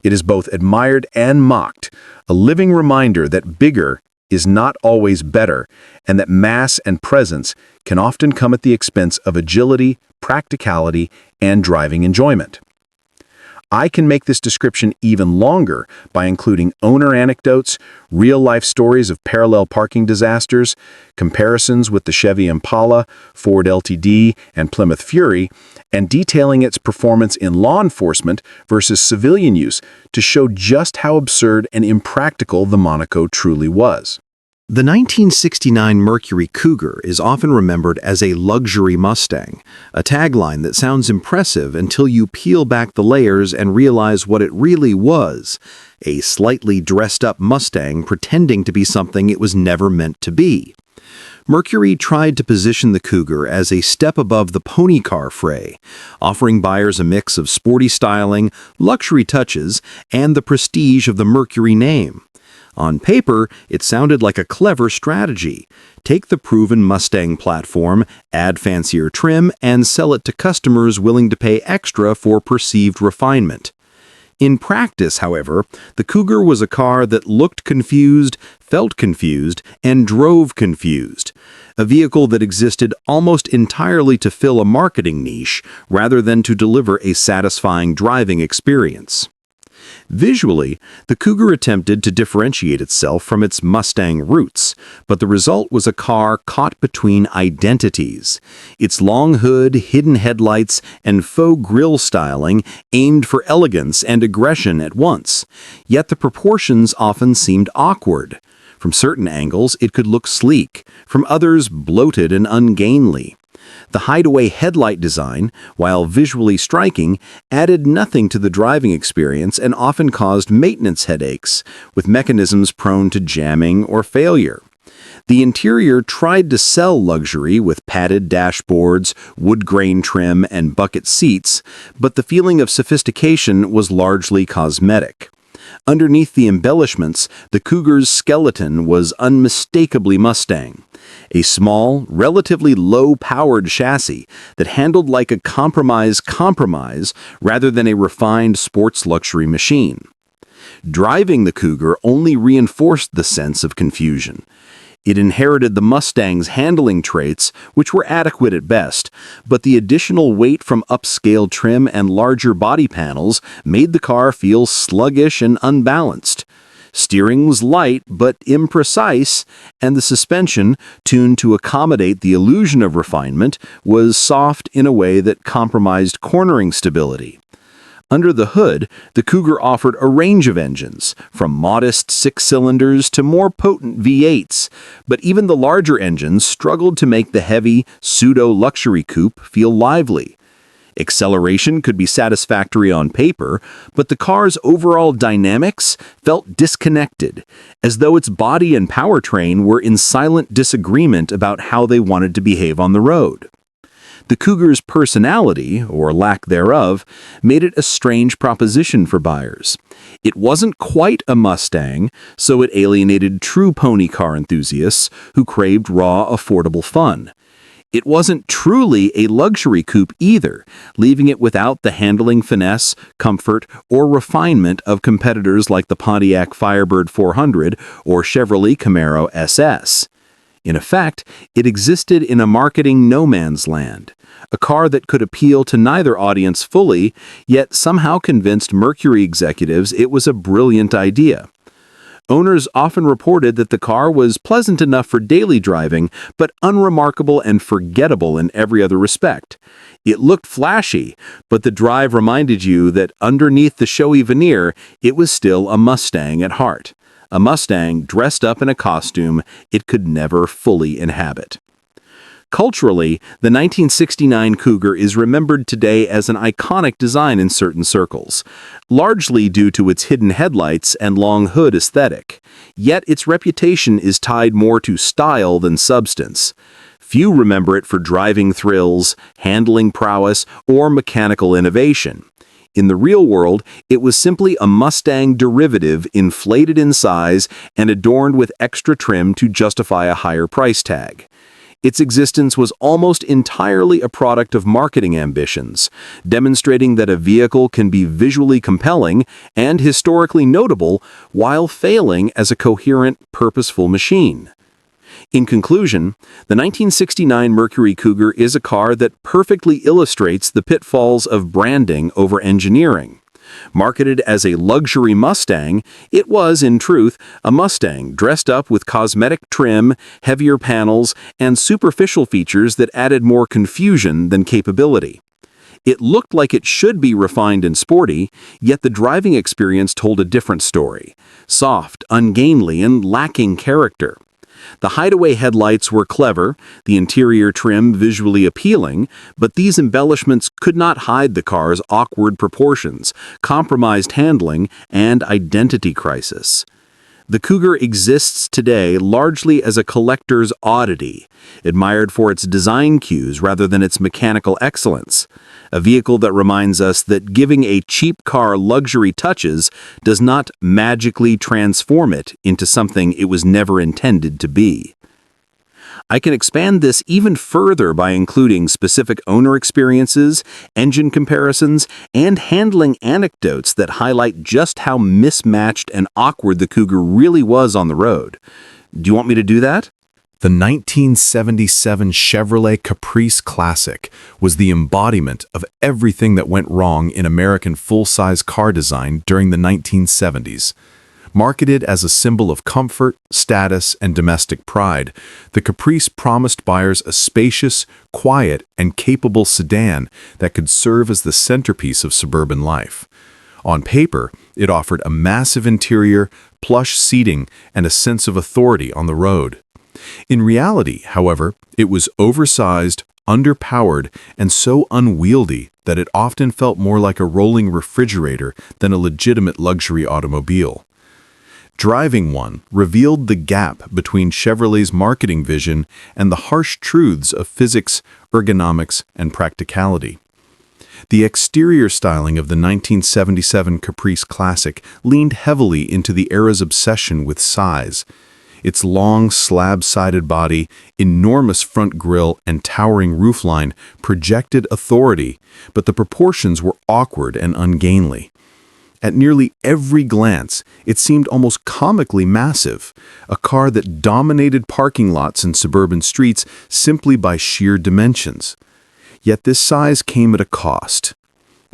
It is both admired and mocked, a living reminder that bigger is not always better, and that mass and presence can often come at the expense of agility, practicality, and driving enjoyment. I can make this description even longer by including owner anecdotes, real-life stories of parallel parking disasters, comparisons with the Chevy Impala, Ford LTD, and Plymouth Fury, and detailing its performance in law enforcement versus civilian use to show just how absurd and impractical the Monaco truly was. The 1969 Mercury Cougar is often remembered as a luxury Mustang, a tagline that sounds impressive until you peel back the layers and realize what it really was, a slightly dressed-up Mustang pretending to be something it was never meant to be. Mercury tried to position the Cougar as a step above the pony car fray, offering buyers a mix of sporty styling, luxury touches, and the prestige of the Mercury name. On paper, it sounded like a clever strategy. Take the proven Mustang platform, add fancier trim, and sell it to customers willing to pay extra for perceived refinement. In practice, however, the Cougar was a car that looked confused, felt confused, and drove confused. A vehicle that existed almost entirely to fill a marketing niche rather than to deliver a satisfying driving experience. Visually, the Cougar attempted to differentiate itself from its Mustang roots, but the result was a car caught between identities. Its long hood, hidden headlights, and faux grille styling aimed for elegance and aggression at once, yet the proportions often seemed awkward. From certain angles, it could look sleek, from others bloated and ungainly. The hideaway headlight design, while visually striking, added nothing to the driving experience and often caused maintenance headaches, with mechanisms prone to jamming or failure. The interior tried to sell luxury with padded dashboards, wood grain trim, and bucket seats, but the feeling of sophistication was largely cosmetic. Underneath the embellishments, the Cougar's skeleton was unmistakably Mustang. A small, relatively low-powered chassis that handled like a compromise rather than a refined sports luxury machine. Driving the Cougar only reinforced the sense of confusion. It inherited the Mustang's handling traits, which were adequate at best, but the additional weight from upscale trim and larger body panels made the car feel sluggish and unbalanced. Steering was light but imprecise, and the suspension, tuned to accommodate the illusion of refinement, was soft in a way that compromised cornering stability. Under the hood, the Cougar offered a range of engines, from modest six-cylinders to more potent V8s, but even the larger engines struggled to make the heavy, pseudo-luxury coupe feel lively. Acceleration could be satisfactory on paper, but the car's overall dynamics felt disconnected, as though its body and powertrain were in silent disagreement about how they wanted to behave on the road. The Cougar's personality, or lack thereof, made it a strange proposition for buyers. It wasn't quite a Mustang, so it alienated true pony car enthusiasts who craved raw, affordable fun. It wasn't truly a luxury coupe either, leaving it without the handling finesse, comfort, or refinement of competitors like the Pontiac Firebird 400 or Chevrolet Camaro SS. In effect, it existed in a marketing no man's land, a car that could appeal to neither audience fully, yet somehow convinced Mercury executives it was a brilliant idea. Owners often reported that the car was pleasant enough for daily driving, but unremarkable and forgettable in every other respect. It looked flashy, but the drive reminded you that underneath the showy veneer, it was still a Mustang at heart. A Mustang dressed up in a costume it could never fully inhabit. Culturally, the 1969 Cougar is remembered today as an iconic design in certain circles, largely due to its hidden headlights and long hood aesthetic. Yet its reputation is tied more to style than substance. Few remember it for driving thrills, handling prowess, or mechanical innovation. In the real world, it was simply a Mustang derivative inflated in size and adorned with extra trim to justify a higher price tag. Its existence was almost entirely a product of marketing ambitions, demonstrating that a vehicle can be visually compelling and historically notable while failing as a coherent, purposeful machine. In conclusion, the 1969 Mercury Cougar is a car that perfectly illustrates the pitfalls of branding over engineering. Marketed as a luxury Mustang, it was, in truth, a Mustang dressed up with cosmetic trim, heavier panels, and superficial features that added more confusion than capability. It looked like it should be refined and sporty, yet the driving experience told a different story: soft, ungainly, and lacking character. The hideaway headlights were clever, the interior trim visually appealing, but these embellishments could not hide the car's awkward proportions, compromised handling, and identity crisis. The Cougar exists today largely as a collector's oddity, admired for its design cues rather than its mechanical excellence. A vehicle that reminds us that giving a cheap car luxury touches does not magically transform it into something it was never intended to be. I can expand this even further by including specific owner experiences, engine comparisons, and handling anecdotes that highlight just how mismatched and awkward the Cougar really was on the road. Do you want me to do that? The 1977 Chevrolet Caprice Classic was the embodiment of everything that went wrong in American full-size car design during the 1970s. Marketed as a symbol of comfort, status, and domestic pride, the Caprice promised buyers a spacious, quiet, and capable sedan that could serve as the centerpiece of suburban life. On paper, it offered a massive interior, plush seating, and a sense of authority on the road. In reality, however, it was oversized, underpowered, and so unwieldy that it often felt more like a rolling refrigerator than a legitimate luxury automobile. Driving one revealed the gap between Chevrolet's marketing vision and the harsh truths of physics, ergonomics, and practicality. The exterior styling of the 1977 Caprice Classic leaned heavily into the era's obsession with size. Its long, slab-sided body, enormous front grille, and towering roofline projected authority, but the proportions were awkward and ungainly. At nearly every glance, it seemed almost comically massive, a car that dominated parking lots and suburban streets simply by sheer dimensions. Yet this size came at a cost.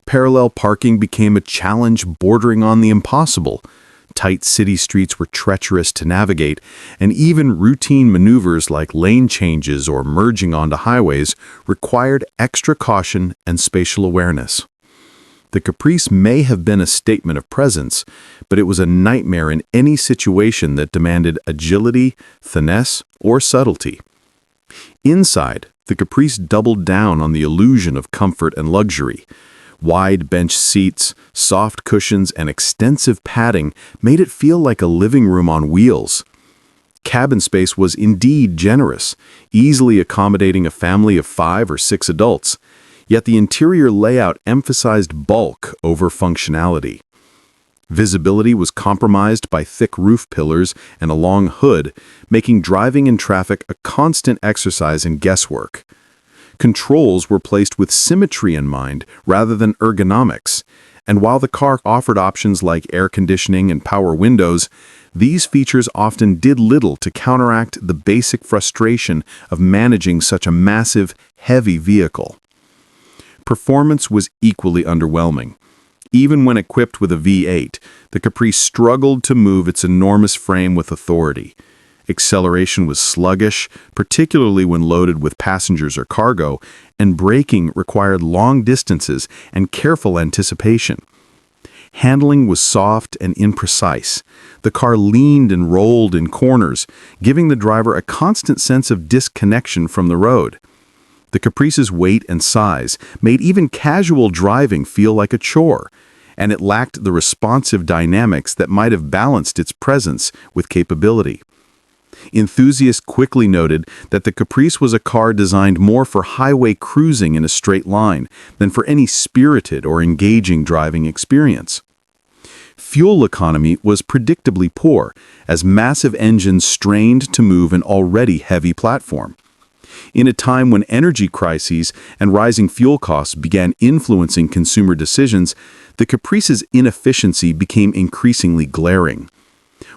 Parallel parking became a challenge bordering on the impossible. Tight city streets were treacherous to navigate, and even routine maneuvers like lane changes or merging onto highways required extra caution and spatial awareness. The Caprice may have been a statement of presence, but it was a nightmare in any situation that demanded agility, finesse, or subtlety. Inside, the Caprice doubled down on the illusion of comfort and luxury. Wide bench seats, soft cushions, and extensive padding made it feel like a living room on wheels. Cabin space was indeed generous, easily accommodating a family of 5 or 6 adults. Yet the interior layout emphasized bulk over functionality. Visibility was compromised by thick roof pillars and a long hood, making driving in traffic a constant exercise in guesswork. Controls were placed with symmetry in mind rather than ergonomics, and while the car offered options like air conditioning and power windows, these features often did little to counteract the basic frustration of managing such a massive, heavy vehicle. Performance was equally underwhelming. Even when equipped with a V8, the Caprice struggled to move its enormous frame with authority. Acceleration was sluggish, particularly when loaded with passengers or cargo, and braking required long distances and careful anticipation. Handling was soft and imprecise. The car leaned and rolled in corners, giving the driver a constant sense of disconnection from the road. The Caprice's weight and size made even casual driving feel like a chore, and it lacked the responsive dynamics that might have balanced its presence with capability. Enthusiasts quickly noted that the Caprice was a car designed more for highway cruising in a straight line than for any spirited or engaging driving experience. Fuel economy was predictably poor, as massive engines strained to move an already heavy platform. In a time when energy crises and rising fuel costs began influencing consumer decisions, the Caprice's inefficiency became increasingly glaring.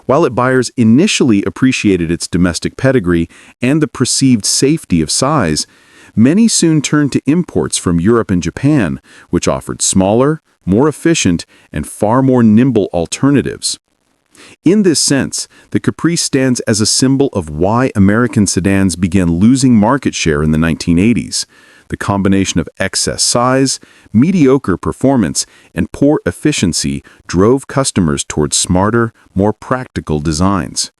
While buyers initially appreciated its domestic pedigree and the perceived safety of size, many soon turned to imports from Europe and Japan, which offered smaller, more efficient, and far more nimble alternatives. In this sense, the Caprice stands as a symbol of why American sedans began losing market share in the 1980s. The combination of excess size, mediocre performance, and poor efficiency drove customers towards smarter, more practical designs.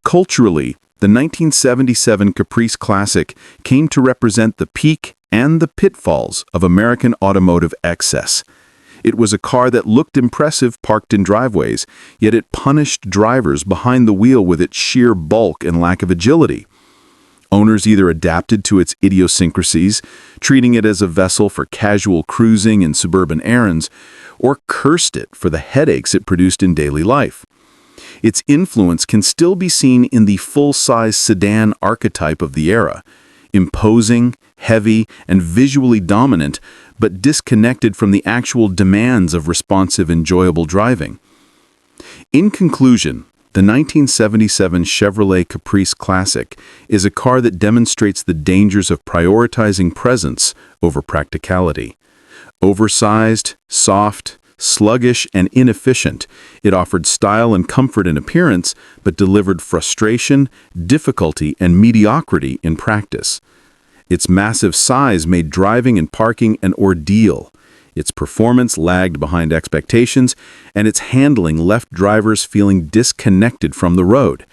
Culturally, The 1977 Caprice Classic came to represent the peak and the pitfalls of American automotive excess. It was a car that looked impressive parked in driveways, yet it punished drivers behind the wheel with its sheer bulk and lack of agility. Owners either adapted to its idiosyncrasies, treating it as a vessel for casual cruising and suburban errands, or cursed it for the headaches it produced in daily life. Its influence can still be seen in the full-size sedan archetype of the era, imposing, heavy, and visually dominant, but disconnected from the actual demands of responsive, enjoyable driving. In conclusion, the 1977 Chevrolet Caprice Classic is a car that demonstrates the dangers of prioritizing presence over practicality. Oversized, soft, sluggish, and inefficient, it offered style and comfort in appearance, but delivered frustration, difficulty, and mediocrity in practice. Its massive size made driving and parking an ordeal. Its performance lagged behind expectations, and its handling left drivers feeling disconnected from the road.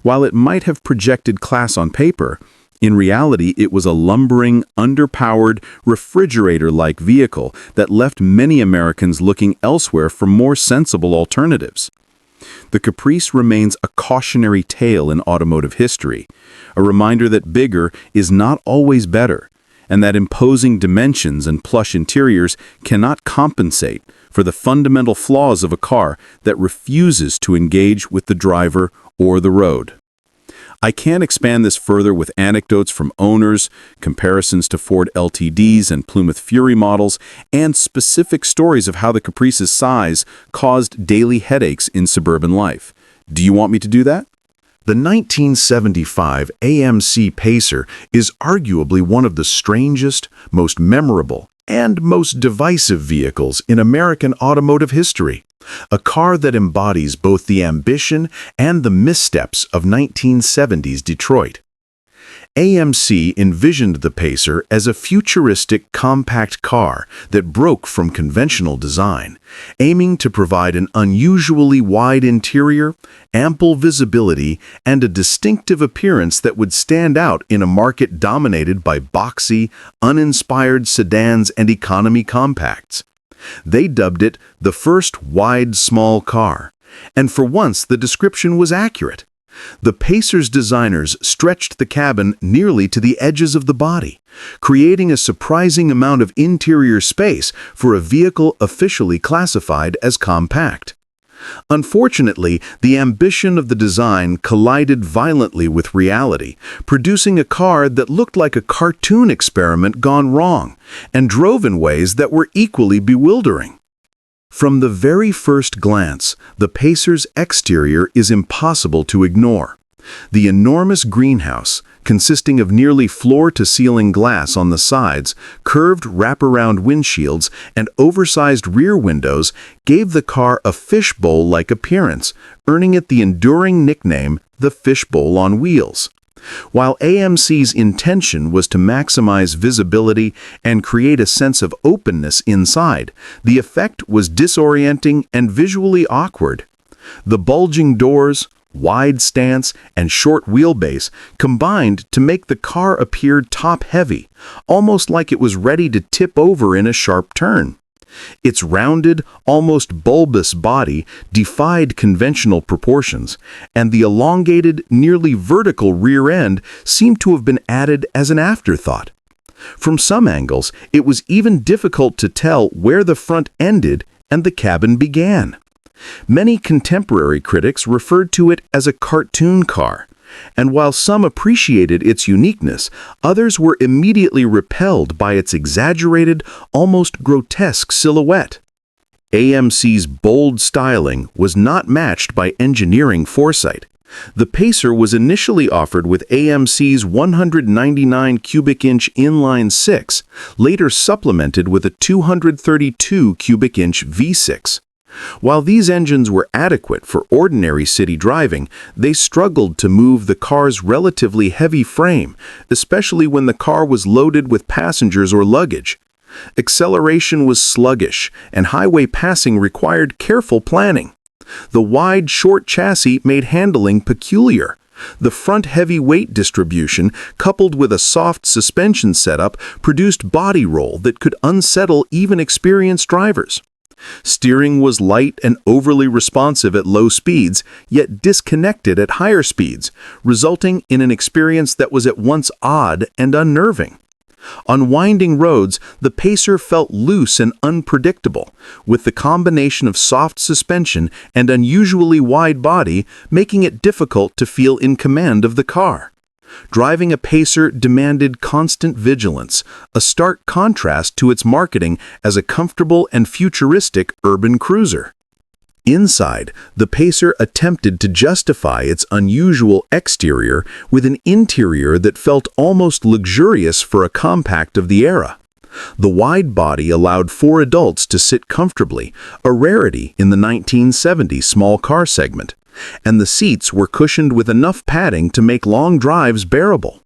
While it might have projected class on paper, in reality it was a lumbering, underpowered, refrigerator-like vehicle that left many Americans looking elsewhere for more sensible alternatives. The Caprice remains a cautionary tale in automotive history, a reminder that bigger is not always better, and that imposing dimensions and plush interiors cannot compensate for the fundamental flaws of a car that refuses to engage with the driver or the road. I can't expand this further with anecdotes from owners, comparisons to Ford LTDs and Plymouth Fury models, and specific stories of how the Caprice's size caused daily headaches in suburban life. Do you want me to do that? The 1975 AMC Pacer is arguably one of the strangest, most memorable, and most divisive vehicles in American automotive history. A car that embodies both the ambition and the missteps of 1970s Detroit. AMC envisioned the Pacer as a futuristic, compact car that broke from conventional design, aiming to provide an unusually wide interior, ample visibility, and a distinctive appearance that would stand out in a market dominated by boxy, uninspired sedans and economy compacts. They dubbed it the first wide small car, and for once the description was accurate. The Pacer's designers stretched the cabin nearly to the edges of the body, creating a surprising amount of interior space for a vehicle officially classified as compact. Unfortunately, the ambition of the design collided violently with reality, producing a car that looked like a cartoon experiment gone wrong, and drove in ways that were equally bewildering. From the very first glance, the Pacer's exterior is impossible to ignore. The enormous greenhouse, consisting of nearly floor-to-ceiling glass on the sides, curved wraparound windshields, and oversized rear windows, gave the car a fishbowl-like appearance, earning it the enduring nickname, the fishbowl on wheels. While AMC's intention was to maximize visibility and create a sense of openness inside, the effect was disorienting and visually awkward. The bulging doors, wide stance, and short wheelbase combined to make the car appear top-heavy, almost like it was ready to tip over in a sharp turn. Its rounded, almost bulbous body defied conventional proportions, and the elongated, nearly vertical rear end seemed to have been added as an afterthought. From some angles, it was even difficult to tell where the front ended and the cabin began. Many contemporary critics referred to it as a cartoon car, and while some appreciated its uniqueness, others were immediately repelled by its exaggerated, almost grotesque silhouette. AMC's bold styling was not matched by engineering foresight. The Pacer was initially offered with AMC's 199 cubic inch inline six, later supplemented with a 232 cubic inch V6. While these engines were adequate for ordinary city driving, they struggled to move the car's relatively heavy frame, especially when the car was loaded with passengers or luggage. Acceleration was sluggish, and highway passing required careful planning. The wide, short chassis made handling peculiar, The front heavy weight distribution, coupled with a soft suspension setup, produced body roll that could unsettle even experienced drivers. Steering was light and overly responsive at low speeds, yet disconnected at higher speeds, resulting in an experience that was at once odd and unnerving. On winding roads, the Pacer felt loose and unpredictable, with the combination of soft suspension and unusually wide body making it difficult to feel in command of the car. Driving a Pacer demanded constant vigilance, a stark contrast to its marketing as a comfortable and futuristic urban cruiser. Inside, the Pacer attempted to justify its unusual exterior with an interior that felt almost luxurious for a compact of the era. The wide body allowed 4 adults to sit comfortably, a rarity in the 1970s small car segment, and the seats were cushioned with enough padding to make long drives bearable.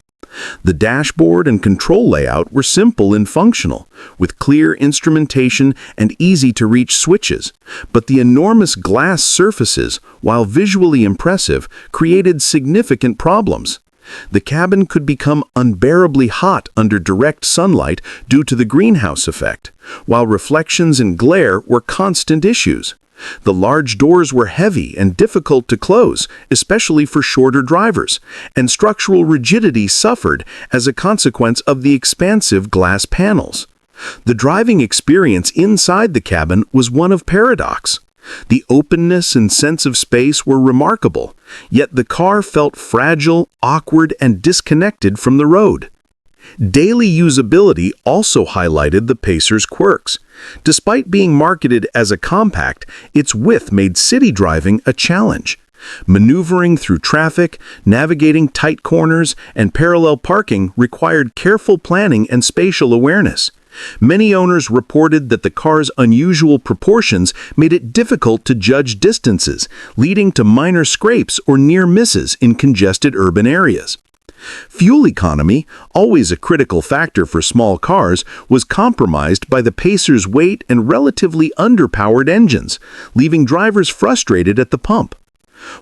The dashboard and control layout were simple and functional, with clear instrumentation and easy-to-reach switches, but the enormous glass surfaces, while visually impressive, created significant problems. The cabin could become unbearably hot under direct sunlight due to the greenhouse effect, while reflections and glare were constant issues. The large doors were heavy and difficult to close, especially for shorter drivers, and structural rigidity suffered as a consequence of the expansive glass panels. The driving experience inside the cabin was one of paradox. The openness and sense of space were remarkable, yet the car felt fragile, awkward, and disconnected from the road. Daily usability also highlighted the Pacer's quirks. Despite being marketed as a compact, its width made city driving a challenge. Maneuvering through traffic, navigating tight corners, and parallel parking required careful planning and spatial awareness. Many owners reported that the car's unusual proportions made it difficult to judge distances, leading to minor scrapes or near misses in congested urban areas. Fuel economy, always a critical factor for small cars, was compromised by the Pacer's weight and relatively underpowered engines, leaving drivers frustrated at the pump.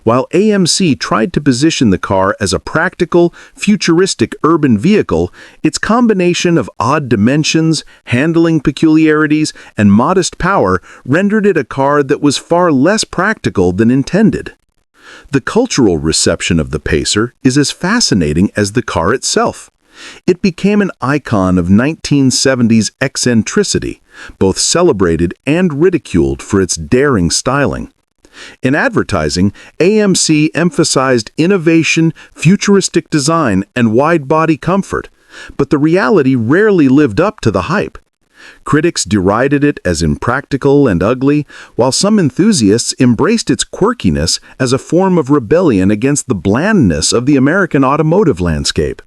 While AMC tried to position the car as a practical, futuristic urban vehicle, its combination of odd dimensions, handling peculiarities, and modest power rendered it a car that was far less practical than intended. The cultural reception of the Pacer is as fascinating as the car itself. It became an icon of 1970s eccentricity, both celebrated and ridiculed for its daring styling. In advertising, AMC emphasized innovation, futuristic design, and wide-body comfort, but the reality rarely lived up to the hype. Critics derided it as impractical and ugly, while some enthusiasts embraced its quirkiness as a form of rebellion against the blandness of the American automotive landscape.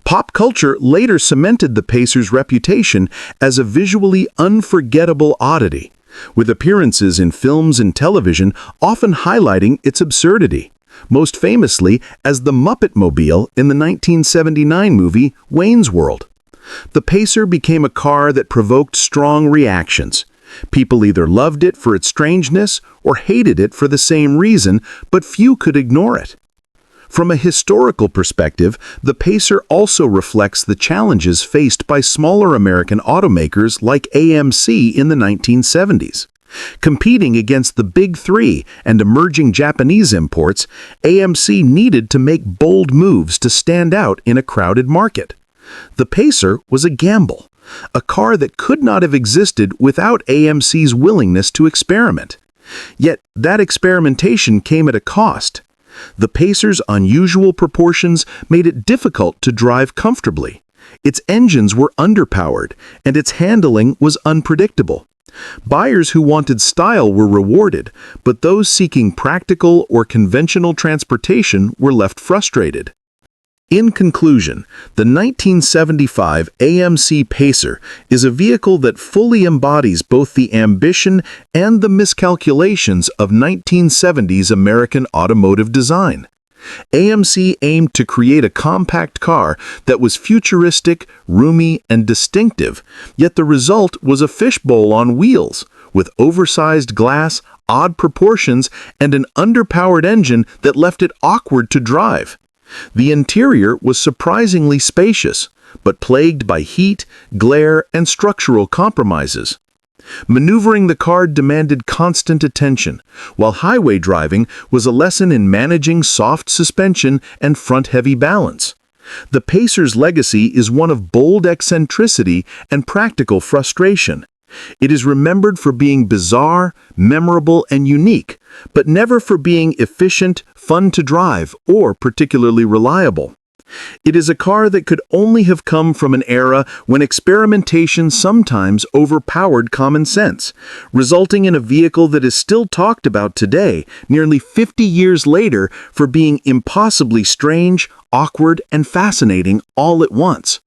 Pop culture later cemented the Pacer's reputation as a visually unforgettable oddity, with appearances in films and television often highlighting its absurdity, most famously as the Muppet Mobile in the 1979 movie Wayne's World. The Pacer became a car that provoked strong reactions. People either loved it for its strangeness or hated it for the same reason, but few could ignore it. From a historical perspective, the Pacer also reflects the challenges faced by smaller American automakers like AMC in the 1970s. Competing against the Big Three and emerging Japanese imports, AMC needed to make bold moves to stand out in a crowded market. The Pacer was a gamble, a car that could not have existed without AMC's willingness to experiment. Yet that experimentation came at a cost. The Pacer's unusual proportions made it difficult to drive comfortably. Its engines were underpowered, and its handling was unpredictable. Buyers who wanted style were rewarded, but those seeking practical or conventional transportation were left frustrated. In conclusion, the 1975 AMC Pacer is a vehicle that fully embodies both the ambition and the miscalculations of 1970s American automotive design. AMC aimed to create a compact car that was futuristic, roomy, and distinctive, yet the result was a fishbowl on wheels, with oversized glass, odd proportions, and an underpowered engine that left it awkward to drive. The interior was surprisingly spacious, but plagued by heat, glare, and structural compromises. Maneuvering the car demanded constant attention, while highway driving was a lesson in managing soft suspension and front-heavy balance. The Pacer's legacy is one of bold eccentricity and practical frustration. It is remembered for being bizarre, memorable, and unique, but never for being efficient, fun to drive, or particularly reliable. It is a car that could only have come from an era when experimentation sometimes overpowered common sense, resulting in a vehicle that is still talked about today, nearly 50 years later, for being impossibly strange, awkward, and fascinating all at once.